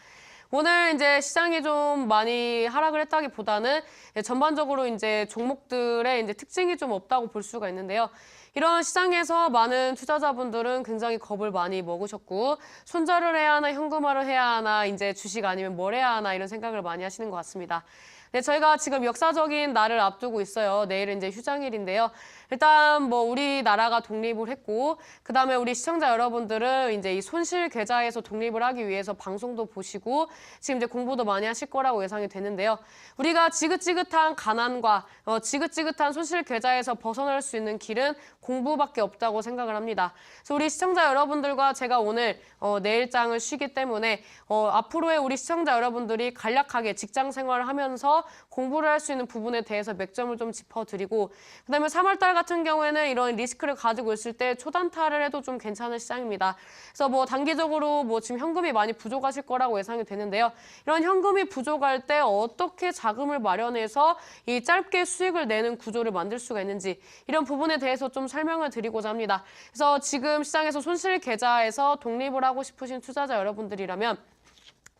오늘 이제 시장이 좀 많이 하락을 했다기보다는 전반적으로 이제 종목들의 이제 특징이 좀 없다고 볼 수가 있는데요. 이런 시장에서 많은 투자자분들은 굉장히 겁을 많이 먹으셨고 손절을 해야 하나 현금화를 해야 하나 이제 주식 아니면 뭘 해야 하나 이런 생각을 많이 하시는 것 같습니다. 네, 저희가 지금 역사적인 날을 앞두고 있어요. 내일은 이제 휴장일인데요. 일단 뭐 우리나라가 독립을 했고 그다음에 우리 시청자 여러분들은 이제 이 손실 계좌에서 독립을 하기 위해서 방송도 보시고 지금 이제 공부도 많이 하실 거라고 예상이 되는데요. 우리가 지긋지긋한 가난과 지긋지긋한 손실 계좌에서 벗어날 수 있는 길은 공부밖에 없다고 생각을 합니다. 그래서 우리 시청자 여러분들과 제가 오늘 내일장을 쉬기 때문에 앞으로의 우리 시청자 여러분들이 간략하게 직장 생활을 하면서 공부를 할 수 있는 부분에 대해서 맥점을 좀 짚어드리고 그다음에 3월달 같은 경우에는 이런 리스크를 가지고 있을 때 초단타를 해도 좀 괜찮은 시장입니다. 그래서 뭐 단기적으로 뭐 지금 현금이 많이 부족하실 거라고 예상이 되는데요. 이런 현금이 부족할 때 어떻게 자금을 마련해서 이 짧게 수익을 내는 구조를 만들 수가 있는지 이런 부분에 대해서 좀 설명을 드리고자 합니다. 그래서 지금 시장에서 손실 계좌에서 독립을 하고 싶으신 투자자 여러분들이라면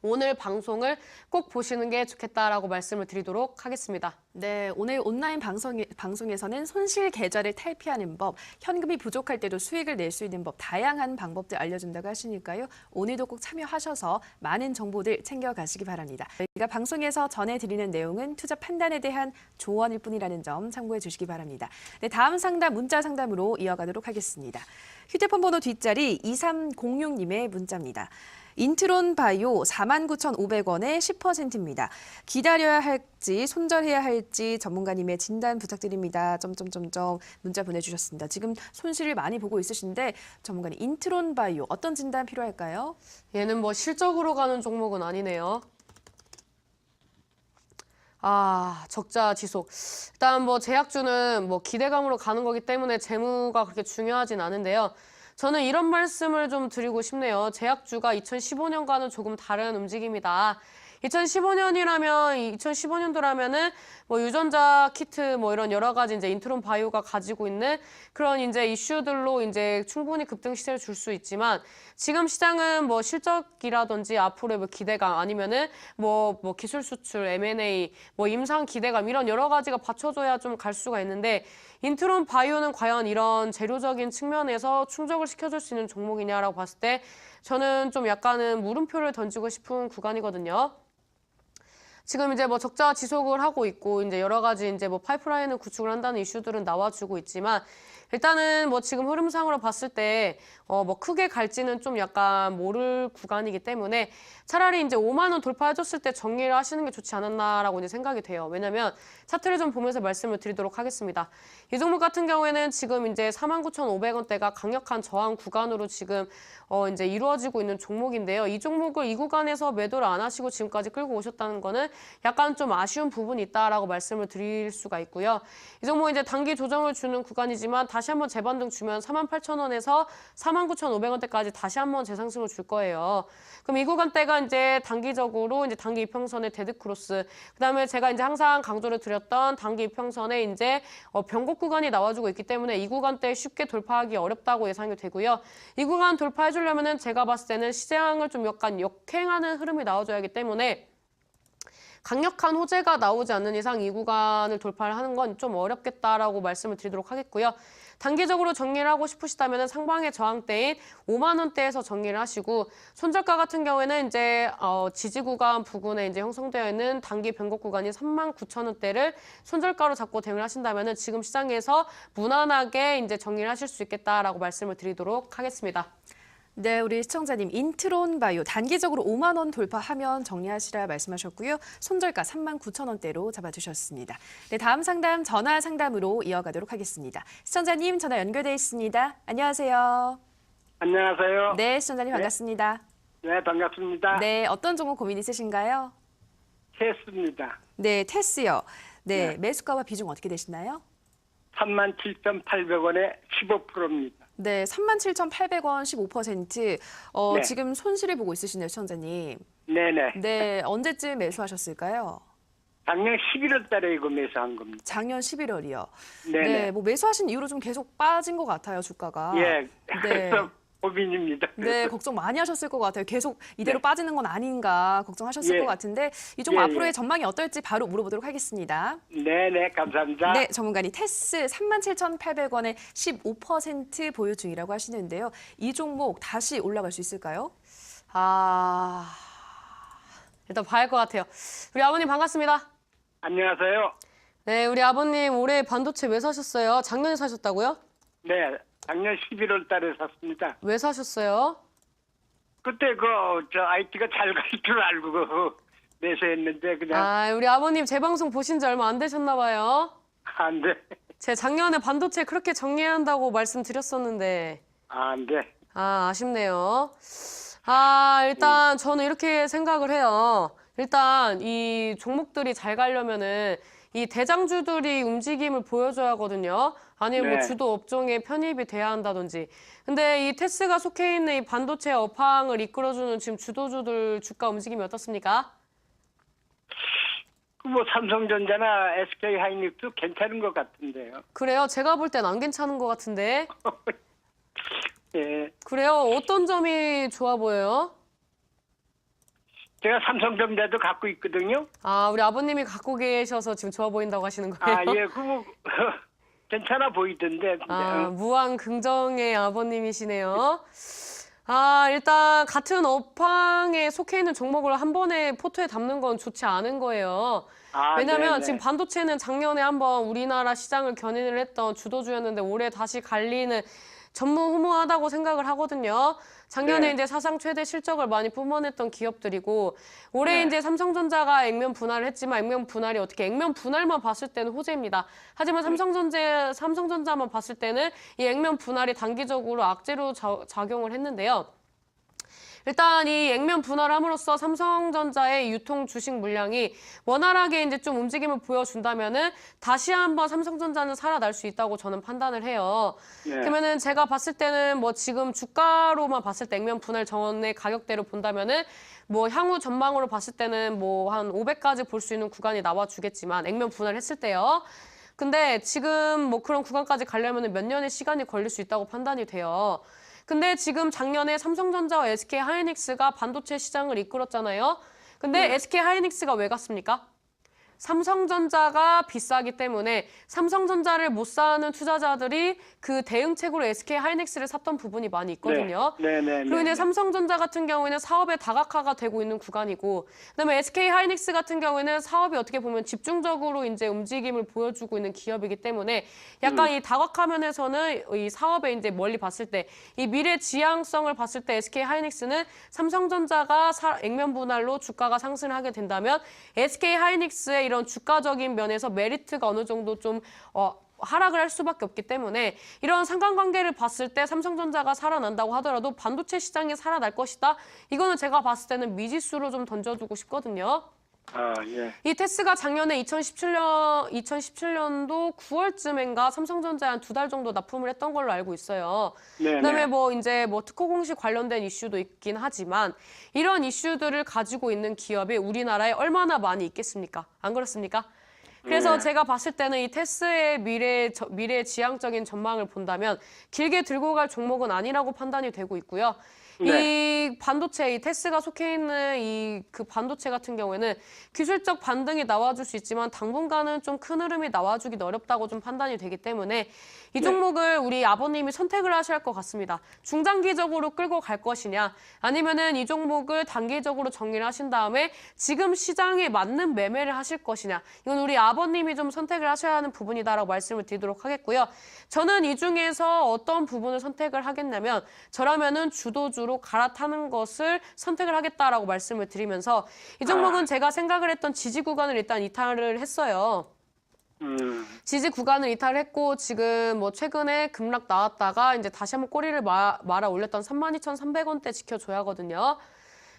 오늘 방송을 꼭 보시는 게 좋겠다라고 말씀을 드리도록 하겠습니다. 네, 오늘 온라인 방송에서는 손실 계좌를 탈피하는 법, 현금이 부족할 때도 수익을 낼 수 있는 법, 다양한 방법들 알려준다고 하시니까요. 오늘도 꼭 참여하셔서 많은 정보들 챙겨가시기 바랍니다. 저희가 방송에서 전해드리는 내용은 투자 판단에 대한 조언일 뿐이라는 점 참고해 주시기 바랍니다. 네, 다음 상담 문자 상담으로 이어가도록 하겠습니다. 휴대폰 번호 뒷자리 2306님의 문자입니다. 인트론 바이오 49,500원에 10%입니다. 기다려야 할지 손절해야 할지 전문가님의 진단 부탁드립니다. 문자 보내주셨습니다. 지금 손실을 많이 보고 있으신데 전문가님 인트론 바이오 어떤 진단 필요할까요? 얘는 뭐 실적으로 가는 종목은 아니네요. 적자 지속. 일단 뭐 제약주는 뭐 기대감으로 가는 거기 때문에 재무가 그렇게 중요하진 않은데요. 저는 이런 말씀을 좀 드리고 싶네요. 제약주가 2015년과는 조금 다른 움직임이다. 2015년도라면은 뭐 유전자 키트 뭐 이런 여러 가지 이제 인트론 바이오가 가지고 있는 그런 이제 이슈들로 이제 충분히 급등 시세를 줄 수 있지만 지금 시장은 뭐 실적이라든지 앞으로의 뭐 기대감 아니면은 뭐 기술 수출, M&A, 뭐 임상 기대감 이런 여러 가지가 받쳐줘야 좀 갈 수가 있는데 인트론 바이오는 과연 이런 재료적인 측면에서 충족을 시켜줄 수 있는 종목이냐라고 봤을 때 저는 좀 약간은 물음표를 던지고 싶은 구간이거든요. 지금 이제 뭐 적자 지속을 하고 있고 이제 여러 가지 이제 뭐 파이프라인을 구축을 한다는 이슈들은 나와주고 있지만 일단은 뭐 지금 흐름상으로 봤을 때 뭐 크게 갈지는 좀 약간 모를 구간이기 때문에 차라리 이제 5만 원 돌파해줬을 때 정리를 하시는 게 좋지 않았나라고 이제 생각이 돼요. 왜냐면 차트를 좀 보면서 말씀을 드리도록 하겠습니다. 이 종목 같은 경우에는 지금 이제 49,500원대가 강력한 저항 구간으로 지금 이제 이루어지고 있는 종목인데요. 이 종목을 이 구간에서 매도를 안 하시고 지금까지 끌고 오셨다는 거는 약간 좀 아쉬운 부분이 있다라고 말씀을 드릴 수가 있고요. 이 종목 이제 단기 조정을 주는 구간이지만 다시 한번 재반등 주면 48,000원에서 49,500원대까지 다시 한번 재상승을 줄 거예요. 그럼 이 구간대가 이제 단기적으로 이제 단기 이평선의 데드 크로스, 그다음에 제가 이제 항상 강조를 드렸던 단기 이평선에 이제 변곡 구간이 나와주고 있기 때문에 이 구간대 쉽게 돌파하기 어렵다고 예상이 되고요. 이 구간 돌파해 주려면은 제가 봤을 때는 시장을 좀 약간 역행하는 흐름이 나와줘야 하기 때문에 강력한 호재가 나오지 않는 이상 이 구간을 돌파를 하는 건 좀 어렵겠다라고 말씀을 드리도록 하겠고요. 단기적으로 정리를 하고 싶으시다면 상방의 저항대인 5만 원대에서 정리를 하시고 손절가 같은 경우에는 이제 지지 구간 부근에 이제 형성되어 있는 단기 변곡 구간인 39,000원대를 손절가로 잡고 대응을 하신다면 지금 시장에서 무난하게 이제 정리를 하실 수 있겠다라고 말씀을 드리도록 하겠습니다. 네, 우리 시청자님 인트론 바이오 단기적으로 5만 원 돌파하면 정리하시라 말씀하셨고요. 손절가 39,000원대로 잡아주셨습니다. 네, 다음 상담 전화 상담으로 이어가도록 하겠습니다. 시청자님 전화 연결돼 있습니다. 안녕하세요. 안녕하세요. 네, 시청자님 반갑습니다. 네, 반갑습니다. 네, 어떤 종목 고민 있으신가요? 테스입니다. 네, 테스요. 네, 네. 매수가와 비중 어떻게 되시나요? 37,800원에 15%입니다. 네, 37,800원 15%. 네. 지금 손실을 보고 있으시네요, 시청자님. 네네. 네, 언제쯤 매수하셨을까요? 작년 11월 달에 이거 매수한 겁니다. 작년 11월이요. 네네. 네, 뭐 매수하신 이후로 좀 계속 빠진 것 같아요, 주가가. 예. 네. 그래서 고민입니다. 네, 걱정 많이 하셨을 것 같아요. 계속 이대로 네. 빠지는 건 아닌가 걱정하셨을 예. 것 같은데 이 종목 예, 앞으로의 예. 전망이 어떨지 바로 물어보도록 하겠습니다. 네네, 감사합니다. 네, 전문가님 테스 37,800원에 15% 보유 중이라고 하시는데요. 이 종목 다시 올라갈 수 있을까요? 일단 봐야 할 것 같아요. 우리 아버님 반갑습니다. 안녕하세요. 네, 우리 아버님 올해 반도체 왜 사셨어요? 작년에 사셨다고요? 네, 작년 11월 달에 샀습니다. 왜 사셨어요? 그때 저 IT가 잘 갈 줄 알고 매수했는데 그냥 우리 아버님 제 방송 보신 지 얼마 안 되셨나 봐요. 안 돼. 제 작년에 반도체 그렇게 정리해야 한다고 말씀드렸었는데 안 돼. 아쉽네요. 일단 저는 이렇게 생각을 해요. 일단 이 종목들이 잘 가려면은 이 대장주들이 움직임을 보여줘야 하거든요. 아니면 뭐 네. 주도 업종에 편입이 돼야 한다든지. 근데 이 테스가 속해 있는 이 반도체 업황을 이끌어주는 지금 주도주들 주가 움직임이 어떻습니까? 뭐 삼성전자나 SK 하이닉스 괜찮은 것 같은데요. 그래요? 제가 볼 땐 안 괜찮은 것 같은데. 예. 그래요? 어떤 점이 좋아 보여요? 제가 삼성전자도 갖고 있거든요. 아, 우리 아버님이 갖고 계셔서 지금 좋아 보인다고 하시는 거예요? 아, 예, 그거 괜찮아 보이던데. 아, 무한 긍정의 아버님이시네요. 아, 일단 같은 업황에 속해 있는 종목을 한 번에 포트에 담는 건 좋지 않은 거예요. 아, 왜냐면 네네. 지금 반도체는 작년에 한번 우리나라 시장을 견인을 했던 주도주였는데 올해 다시 갈리는 전무후무하다고 생각을 하거든요. 작년에 네. 이제 사상 최대 실적을 많이 뿜어냈던 기업들이고 올해 네. 이제 삼성전자가 액면 분할을 했지만 액면 분할이 어떻게 액면 분할만 봤을 때는 호재입니다. 하지만 삼성전자만 봤을 때는 이 액면 분할이 단기적으로 악재로 작용을 했는데요. 일단 이 액면 분할을 함으로써 삼성전자의 유통 주식 물량이 원활하게 이제 좀 움직임을 보여준다면은 다시 한번 삼성전자는 살아날 수 있다고 저는 판단을 해요. 네. 그러면은 제가 봤을 때는 뭐 지금 주가로만 봤을 때 액면 분할 전의 가격대로 본다면은 뭐 향후 전망으로 봤을 때는 뭐 한 500까지 볼 수 있는 구간이 나와주겠지만 액면 분할했을 때요. 근데 지금 뭐 그런 구간까지 가려면 몇 년의 시간이 걸릴 수 있다고 판단이 돼요. 근데 지금 작년에 삼성전자와 SK 하이닉스가 반도체 시장을 이끌었잖아요. 근데 네. SK 하이닉스가 왜 갔습니까? 삼성전자가 비싸기 때문에 삼성전자를 못 사는 투자자들이 그 대응책으로 SK 하이닉스를 샀던 부분이 많이 있거든요. 네네. 그리고 이제 삼성전자 같은 경우에는 사업의 다각화가 되고 있는 구간이고, 그다음에 SK 하이닉스 같은 경우에는 사업이 어떻게 보면 집중적으로 이제 움직임을 보여주고 있는 기업이기 때문에 약간 이 다각화 면에서는 이 사업에 이제 멀리 봤을 때 이 미래 지향성을 봤을 때 SK 하이닉스는 삼성전자가 액면 분할로 주가가 상승을 하게 된다면 SK 하이닉스의 이런 주가적인 면에서 메리트가 어느 정도 좀 하락을 할 수밖에 없기 때문에 이런 상관관계를 봤을 때 삼성전자가 살아난다고 하더라도 반도체 시장이 살아날 것이다. 이거는 제가 봤을 때는 미지수로 좀 던져두고 싶거든요. 아, 예. 이 테스가 작년에 2017년도 9월쯤인가 삼성전자에 한 2달 정도 납품을 했던 걸로 알고 있어요. 네네. 그다음에 뭐 이제 뭐 특허 공시 관련된 이슈도 있긴 하지만 이런 이슈들을 가지고 있는 기업이 우리나라에 얼마나 많이 있겠습니까? 안 그렇습니까? 그래서 제가 봤을 때는 이 테스의 미래 지향적인 전망을 본다면 길게 들고 갈 종목은 아니라고 판단이 되고 있고요. 네. 이 반도체, 이 테스가 속해 있는 이 그 반도체 같은 경우에는 기술적 반등이 나와줄 수 있지만 당분간은 좀 큰 흐름이 나와주긴 어렵다고 좀 판단이 되기 때문에 이 종목을 우리 아버님이 선택을 하셔야 할 것 같습니다. 중장기적으로 끌고 갈 것이냐 아니면은 이 종목을 단기적으로 정리를 하신 다음에 지금 시장에 맞는 매매를 하실 것이냐 이건 우리 아버님이 좀 선택을 하셔야 하는 부분이다라고 말씀을 드리도록 하겠고요. 저는 이 중에서 어떤 부분을 선택을 하겠냐면 저라면은 주도주로 갈아타는 것을 선택을 하겠다라고 말씀을 드리면서 이 종목은 제가 생각을 했던 지지 구간을 일단 이탈을 했어요. 지지 구간을 이탈했고 지금 뭐 최근에 급락 나왔다가 이제 다시 한번 꼬리를 말아 올렸던 32,300원대 지켜줘야 하거든요.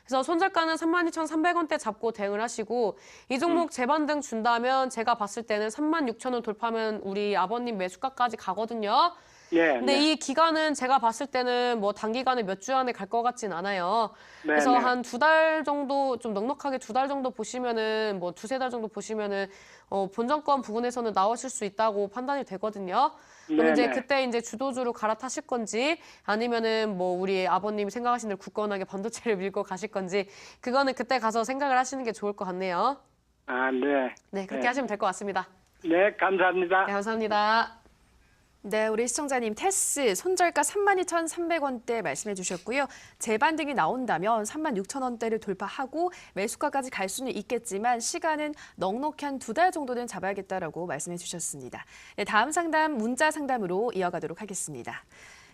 그래서 손절가는 32,300원대 잡고 대응을 하시고 이 종목 재반등 준다면 제가 봤을 때는 36,000원 돌파하면 우리 아버님 매수가까지 가거든요. 예. 근데 네. 이 기간은 제가 봤을 때는 뭐 단기간에 몇 주 안에 갈 것 같진 않아요. 그래서 네. 한 2달 정도 좀 넉넉하게 2달 정도 보시면은 뭐 2-3달 정도 보시면은 본전권 부분에서는 나오실 수 있다고 판단이 되거든요. 그럼 이제 네네. 그때 이제 주도주로 갈아타실 건지 아니면은 뭐 우리 아버님이 생각하신 대로 굳건하게 반도체를 밀고 가실 건지 그거는 그때 가서 생각을 하시는 게 좋을 것 같네요. 아, 네. 네, 그렇게 네. 하시면 될 것 같습니다. 네, 감사합니다. 네, 감사합니다. 네, 우리 시청자님 테스 손절가 32,300원대 말씀해 주셨고요. 재반등이 나온다면 36,000원대를 돌파하고 매수가까지 갈 수는 있겠지만 시간은 넉넉히 한 2달 정도는 잡아야겠다라고 말씀해 주셨습니다. 네, 다음 상담 문자 상담으로 이어가도록 하겠습니다.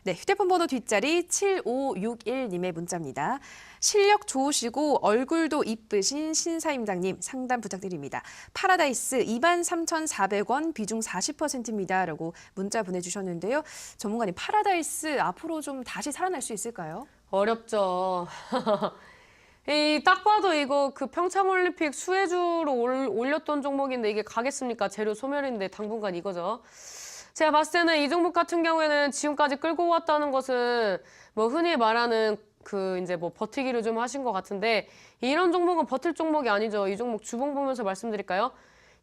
네, 휴대폰 번호 뒷자리 7561님의 문자입니다. 실력 좋으시고 얼굴도 이쁘신 신사임당님 상담 부탁드립니다. 파라다이스 23,400원 비중 40%입니다. 라고 문자 보내주셨는데요. 전문가님, 파라다이스 앞으로 좀 다시 살아날 수 있을까요? 어렵죠. 딱 봐도 이거 그 평창올림픽 수혜주로 올렸던 종목인데 이게 가겠습니까? 재료 소멸인데 당분간 이거죠. 제가 봤을 때는 이 종목 같은 경우에는 지금까지 끌고 왔다는 것은 뭐 흔히 말하는 그 이제 뭐 버티기를 좀 하신 것 같은데 이런 종목은 버틸 종목이 아니죠. 이 종목 주봉 보면서 말씀드릴까요?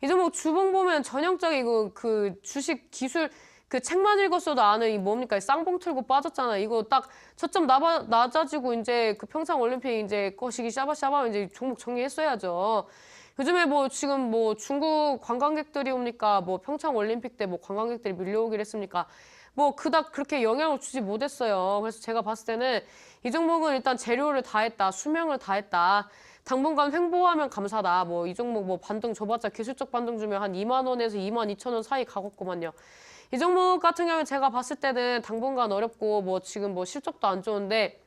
이 종목 주봉 보면 전형적인 그 주식 기술 그 책만 읽었어도 아는 이 뭡니까? 쌍봉 틀고 빠졌잖아요. 이거 딱 초점 낮아지고 이제 그 평창 올림픽 이제 거시기 샤바샤바 이제 종목 정리했어야죠. 요즘에 뭐 지금 뭐 중국 관광객들이 옵니까? 뭐 평창 올림픽 때 뭐 관광객들이 밀려오기를 했습니까? 뭐 그닥 그렇게 영향을 주지 못했어요. 그래서 제가 봤을 때는 이 종목은 일단 재료를 다했다, 수명을 다했다. 당분간 횡보하면 감사다. 뭐 이 종목 뭐 반등 줘봤자 기술적 반등 주면 한 2만 원에서 2만 2천 원 사이 가겠구만요. 이 종목 같은 경우는 제가 봤을 때는 당분간 어렵고 뭐 지금 뭐 실적도 안 좋은데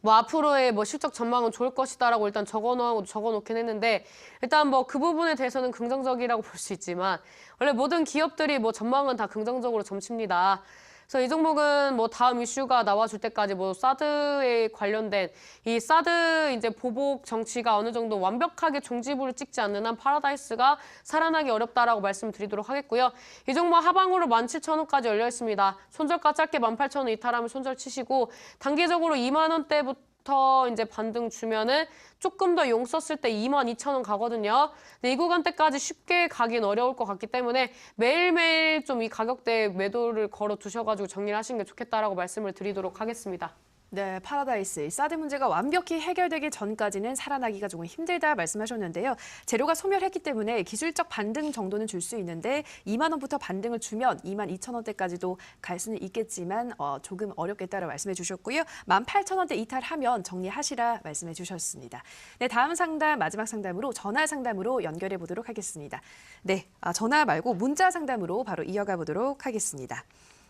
뭐 앞으로의 뭐 실적 전망은 좋을 것이다라고 일단 적어놓긴 했는데 일단 뭐 그 부분에 대해서는 긍정적이라고 볼 수 있지만 원래 모든 기업들이 뭐 전망은 다 긍정적으로 점칩니다. 그래서 이 종목은 뭐 다음 이슈가 나와줄 때까지 뭐 사드에 관련된 이 사드 이제 보복 정치가 어느 정도 완벽하게 종지부를 찍지 않는 한 파라다이스가 살아나기 어렵다라고 말씀드리도록 하겠고요. 이 종목 하방으로 17,000원까지 열려 있습니다. 손절가 짧게 18,000원 이탈하면 손절 치시고 단기적으로 2만 원대부터 이제 반등 주면은 조금 더 용 썼을 때 22,000원 가거든요. 근데 이 구간대까지 쉽게 가긴 어려울 것 같기 때문에 매일매일 좀 이 가격대에 매도를 걸어 두셔가지고 정리를 하시는 게 좋겠다라고 말씀을 드리도록 하겠습니다. 네, 파라다이스. 이 사드 문제가 완벽히 해결되기 전까지는 살아나기가 조금 힘들다 말씀하셨는데요. 재료가 소멸했기 때문에 기술적 반등 정도는 줄 수 있는데 2만 원부터 반등을 주면 2만 2천 원대까지도 갈 수는 있겠지만 조금 어렵겠다라고 말씀해 주셨고요. 18,000원대 이탈하면 정리하시라 말씀해 주셨습니다. 네, 다음 상담, 마지막 상담으로 전화 상담으로 연결해 보도록 하겠습니다. 네, 전화 말고 문자 상담으로 바로 이어가 보도록 하겠습니다.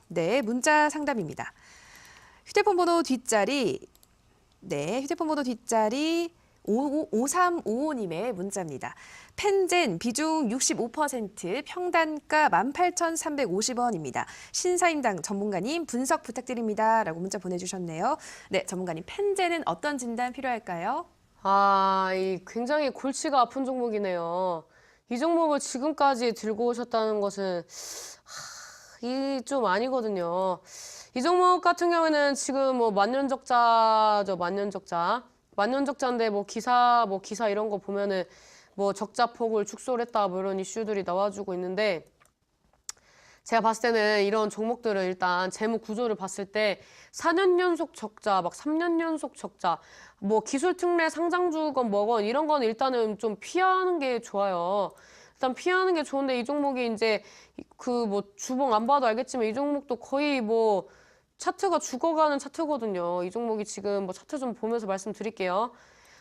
네, 문자 상담입니다. 휴대폰 번호 뒷자리 5355님의 문자입니다. 펜젠 비중 65%, 평단가 18,350원입니다. 신사임당 전문가님 분석 부탁드립니다. 라고 문자 보내주셨네요. 네, 전문가님 펜젠은 어떤 진단 필요할까요? 이 굉장히 골치가 아픈 종목이네요. 이 종목을 지금까지 들고 오셨다는 것은 이 좀 아니거든요. 이 종목 같은 경우에는 지금 뭐 만년적자죠, 만년적자. 만년적자인데 뭐 기사 이런 거 보면은 뭐 적자폭을 축소를 했다 뭐 이런 이슈들이 나와주고 있는데 제가 봤을 때는 이런 종목들은 일단 재무 구조를 봤을 때 4년 연속 적자, 막 3년 연속 적자, 뭐 기술 특례 상장주건 뭐건 이런 건 일단은 좀 피하는 게 좋아요. 일단 피하는 게 좋은데 이 종목이 이제 그 뭐 주봉 안 봐도 알겠지만 이 종목도 거의 뭐 차트가 죽어가는 차트거든요. 이 종목이 지금 뭐 차트 좀 보면서 말씀드릴게요.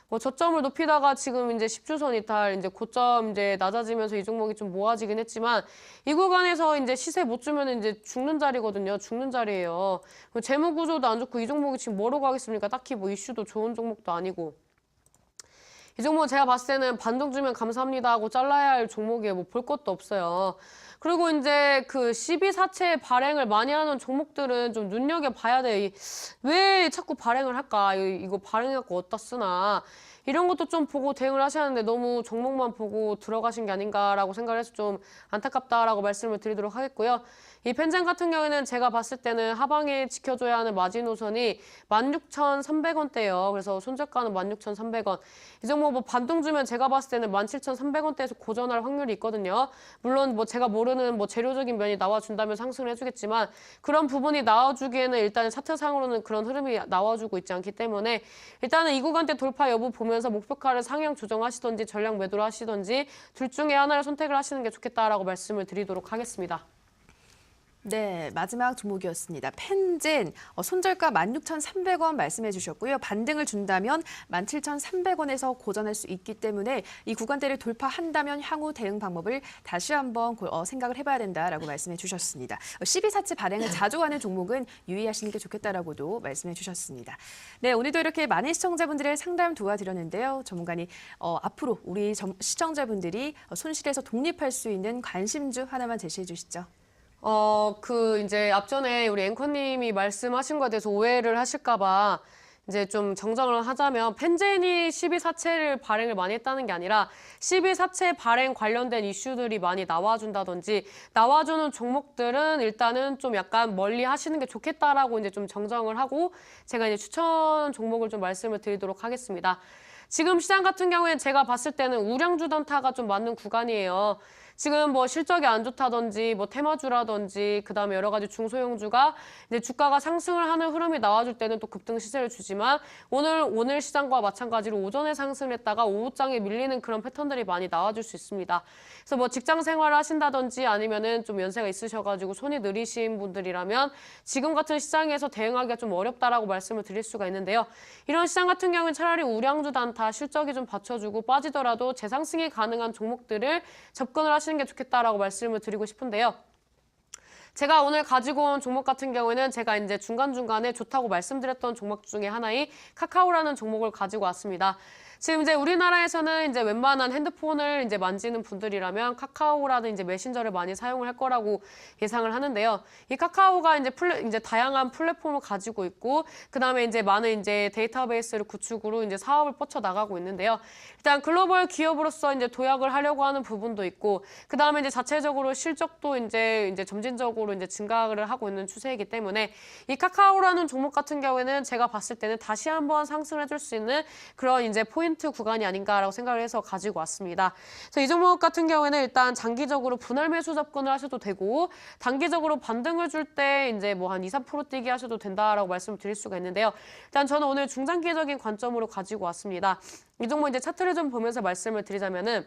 뭐 저점을 높이다가 지금 이제 10주선 이탈, 이제 고점 이제 낮아지면서 이 종목이 좀 모아지긴 했지만 이 구간에서 이제 시세 못 주면 이제 죽는 자리거든요. 죽는 자리예요. 재무 구조도 안 좋고 이 종목이 지금 뭐로 가겠습니까? 딱히 뭐 이슈도 좋은 종목도 아니고. 이 종목은 제가 봤을 때는 반등 주면 감사합니다 하고 잘라야 할 종목이에요. 뭐 볼 것도 없어요. 그리고 이제 그 12사채 발행을 많이 하는 종목들은 좀 눈여겨봐야 돼. 왜 자꾸 발행을 할까? 이거 발행해갖고 어디다 쓰나? 이런 것도 좀 보고 대응을 하셔야 하는데 너무 종목만 보고 들어가신 게 아닌가라고 생각을 해서 좀 안타깝다라고 말씀을 드리도록 하겠고요. 이 펜젠 같은 경우에는 제가 봤을 때는 하방에 지켜줘야 하는 마지노선이 16,300원대예요. 그래서 손절가는 16,300원. 이 종목 뭐 반등 주면 제가 봤을 때는 17,300원대에서 고전할 확률이 있거든요. 물론 뭐 제가 모르는 뭐 재료적인 면이 나와준다면 상승을 해주겠지만 그런 부분이 나와주기에는 일단 차트상으로는 그런 흐름이 나와주고 있지 않기 때문에 일단은 이 구간대 돌파 여부 보면서 목표가를 상향 조정하시던지 전량 매도를 하시던지 둘 중에 하나를 선택을 하시는 게 좋겠다라고 말씀을 드리도록 하겠습니다. 네, 마지막 종목이었습니다. 펜젠 손절가 16,300원 말씀해 주셨고요. 반등을 준다면 17,300원에서 고전할 수 있기 때문에 이 구간대를 돌파한다면 향후 대응 방법을 다시 한번 생각을 해봐야 된다라고 말씀해 주셨습니다. 12사채 발행을 자주 하는 종목은 유의하시는 게 좋겠다라고도 말씀해 주셨습니다. 네, 오늘도 이렇게 많은 시청자분들의 상담 도와드렸는데요. 전문가님, 앞으로 우리 시청자분들이 손실에서 독립할 수 있는 관심주 하나만 제시해 주시죠. 이제 앞전에 우리 앵커님이 말씀하신 거에 대해서 오해를 하실까봐 이제 좀 정정을 하자면 펜젠이 12사채를 발행을 많이 했다는 게 아니라 12사채 발행 관련된 이슈들이 많이 나와준다든지 나와주는 종목들은 일단은 좀 약간 멀리 하시는 게 좋겠다라고 이제 좀 정정을 하고 제가 이제 추천 종목을 좀 말씀을 드리도록 하겠습니다. 지금 시장 같은 경우에는 제가 봤을 때는 우량주 단타가 좀 맞는 구간이에요. 지금 뭐 실적이 안 좋다든지 뭐 테마주라든지 그다음에 여러 가지 중소형주가 이제 주가가 상승을 하는 흐름이 나와줄 때는 또 급등 시세를 주지만 오늘 시장과 마찬가지로 오전에 상승했다가 오후장에 밀리는 그런 패턴들이 많이 나와줄 수 있습니다. 그래서 뭐 직장 생활을 하신다든지 아니면은 좀 연세가 있으셔가지고 손이 느리신 분들이라면 지금 같은 시장에서 대응하기가 좀 어렵다라고 말씀을 드릴 수가 있는데요. 이런 시장 같은 경우는 차라리 우량주 단타 실적이 좀 받쳐주고 빠지더라도 재상승이 가능한 종목들을 접근을 하시는 게 좋겠다라고 말씀을 드리고 싶은데요. 제가 오늘 가지고 온 종목 같은 경우에는 제가 이제 중간중간에 좋다고 말씀드렸던 종목 중에 하나인 카카오라는 종목을 가지고 왔습니다. 지금 이제 우리나라에서는 이제 웬만한 핸드폰을 이제 만지는 분들이라면 카카오라는 이제 메신저를 많이 사용을 할 거라고 예상을 하는데요. 이 카카오가 이제 다양한 플랫폼을 가지고 있고, 그 다음에 이제 많은 이제 데이터베이스를 구축으로 이제 사업을 뻗쳐 나가고 있는데요. 일단 글로벌 기업으로서 이제 도약을 하려고 하는 부분도 있고, 그 다음에 이제 자체적으로 실적도 이제 점진적으로 이제 증가를 하고 있는 추세이기 때문에 이 카카오라는 종목 같은 경우에는 제가 봤을 때는 다시 한번 상승해줄 수 있는 그런 이제 포인트 구간이 아닌가라고 생각을 해서 가지고 왔습니다. 그래서 이 종목 같은 경우에는 일단 장기적으로 분할 매수 접근을 하셔도 되고 단기적으로 반등을 줄 때 이제 뭐 한 2, 3% 뛰기 하셔도 된다라고 말씀을 드릴 수가 있는데요. 일단 저는 오늘 중장기적인 관점으로 가지고 왔습니다. 이 종목 이제 차트를 좀 보면서 말씀을 드리자면은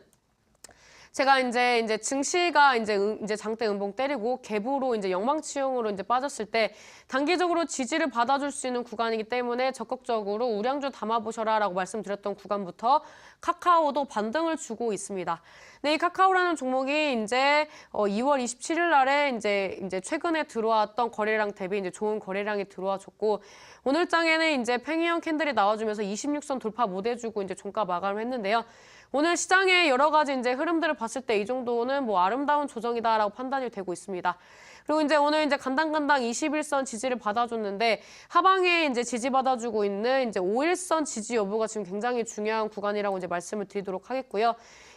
제가 이제 증시가 이제 장대 음봉 때리고 갭으로 이제 영망치용으로 이제 빠졌을 때 단기적으로 지지를 받아줄 수 있는 구간이기 때문에 적극적으로 우량주 담아보셔라라고 말씀드렸던 구간부터 카카오도 반등을 주고 있습니다. 네, 이 카카오라는 종목이 이제 2월 27일 날에 이제 최근에 들어왔던 거래량 대비 이제 좋은 거래량이 들어와줬고 오늘 장에는 이제 팽이형 캔들이 나와주면서 26선 돌파 못 해주고 이제 종가 마감을 했는데요. 오늘 시장의 여러 가지 이제 흐름들을 봤을 때 이 정도는 뭐 아름다운 조정이다라고 판단이 되고 있습니다. 그리고 이제 오늘 이제 간당간당 21선 지지를 받아줬는데 하방에 이제 지지 받아주고 있는 이제 5일선 지지 여부가 지금 굉장히 중요한 구간이라고 이제 말씀을 드리도록 하겠고요.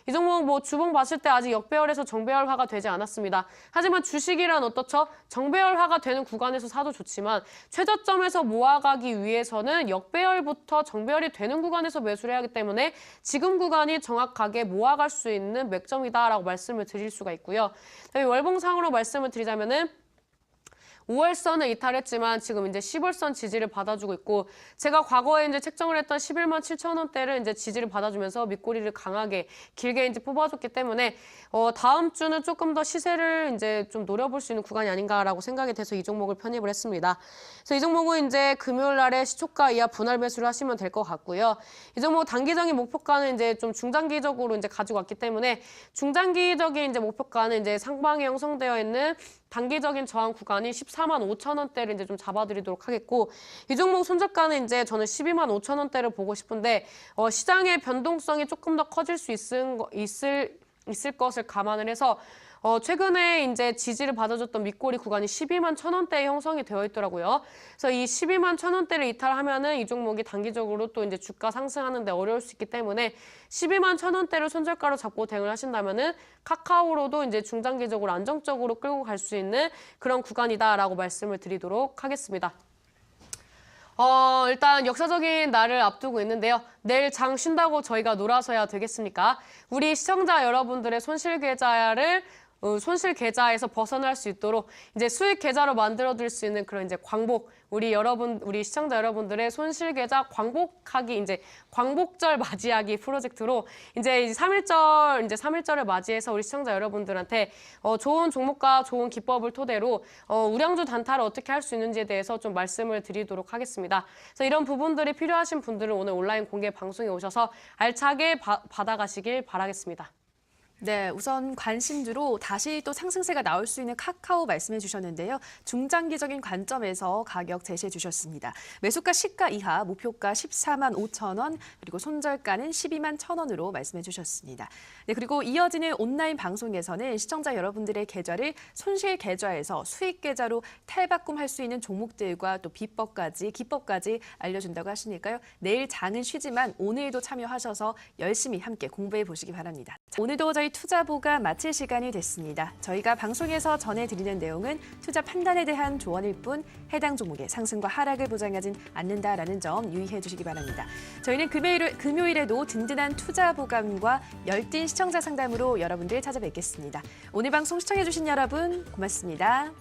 이 종목 뭐 주봉 봤을 때 아직 역배열에서 정배열화가 되지 않았습니다. 하지만 주식이란 어떻죠? 정배열화가 되는 구간에서 사도 좋지만 최저점에서 모아가기 위해서는 역배열부터 정배열이 되는 구간에서 매수를 해야 하기 때문에 지금 구간이 정확하게 모아갈 수 있는 맥점이다라고 말씀을 드릴 수가 있고요. 월봉상으로 말씀을 드리자면은 5월선을 이탈했지만 지금 이제 10월선 지지를 받아주고 있고 제가 과거에 이제 책정을 했던 11만 7천 원대를 이제 지지를 받아주면서 밑꼬리를 강하게 길게 이제 뽑아줬기 때문에 다음 주는 조금 더 시세를 이제 좀 노려볼 수 있는 구간이 아닌가라고 생각이 돼서 이 종목을 편입을 했습니다. 그래서 이 종목은 이제 금요일 날에 시초가 이하 분할 매수를 하시면 될 것 같고요. 이 종목 단기적인 목표가는 이제 좀 중장기적으로 이제 가지고 왔기 때문에 중장기적인 이제 목표가는 이제 상방에 형성되어 있는 단기적인 저항 구간이 14만 5천 원대를 이제 좀 잡아드리도록 하겠고 이 종목 손절가는 이제 저는 12만 5천 원대를 보고 싶은데 시장의 변동성이 조금 더 커질 수 있을 것을 감안을 해서 최근에 이제 지지를 받아줬던 밑꼬리 구간이 12만 1천 원대에 형성이 되어 있더라고요. 그래서 이 12만 1천 원대를 이탈하면은 이 종목이 단기적으로 또 이제 주가 상승하는데 어려울 수 있기 때문에 12만 1천 원대를 손절가로 잡고 대응을 하신다면은 카카오로도 이제 중장기적으로 안정적으로 끌고 갈 수 있는 그런 구간이다라고 말씀을 드리도록 하겠습니다. 일단 역사적인 날을 앞두고 있는데요. 내일 장 쉰다고 저희가 놀아서야 되겠습니까? 우리 시청자 여러분들의 손실 계좌에서 벗어날 수 있도록 이제 수익 계좌로 만들어드릴 수 있는 그런 이제 광복, 우리 시청자 여러분들의 손실 계좌 광복하기 이제 광복절 맞이하기 프로젝트로 이제 3.1절을 맞이해서 우리 시청자 여러분들한테 좋은 종목과 좋은 기법을 토대로 우량주 단타를 어떻게 할 수 있는지에 대해서 좀 말씀을 드리도록 하겠습니다. 그래서 이런 부분들이 필요하신 분들은 오늘 온라인 공개 방송에 오셔서 알차게 받아가시길 바라겠습니다. 네, 우선 관심주로 다시 또 상승세가 나올 수 있는 카카오 말씀해 주셨는데요. 중장기적인 관점에서 가격 제시해 주셨습니다. 매수가 시가 이하, 목표가 14만 5천 원, 그리고 손절가는 12만 1천 원으로 말씀해 주셨습니다. 네, 그리고 이어지는 온라인 방송에서는 시청자 여러분들의 계좌를 손실 계좌에서 수익 계좌로 탈바꿈할 수 있는 종목들과 또 기법까지 알려준다고 하시니까요. 내일 장은 쉬지만 오늘도 참여하셔서 열심히 함께 공부해 보시기 바랍니다. 오늘도 저희 투자보가 마칠 시간이 됐습니다. 저희가 방송에서 전해드리는 내용은 투자 판단에 대한 조언일 뿐 해당 종목의 상승과 하락을 보장하진 않는다라는 점 유의해 주시기 바랍니다. 저희는 금요일에도 든든한 투자 보감과 열띤 시청자 상담으로 여러분들 찾아뵙겠습니다. 오늘 방송 시청해 주신 여러분 고맙습니다.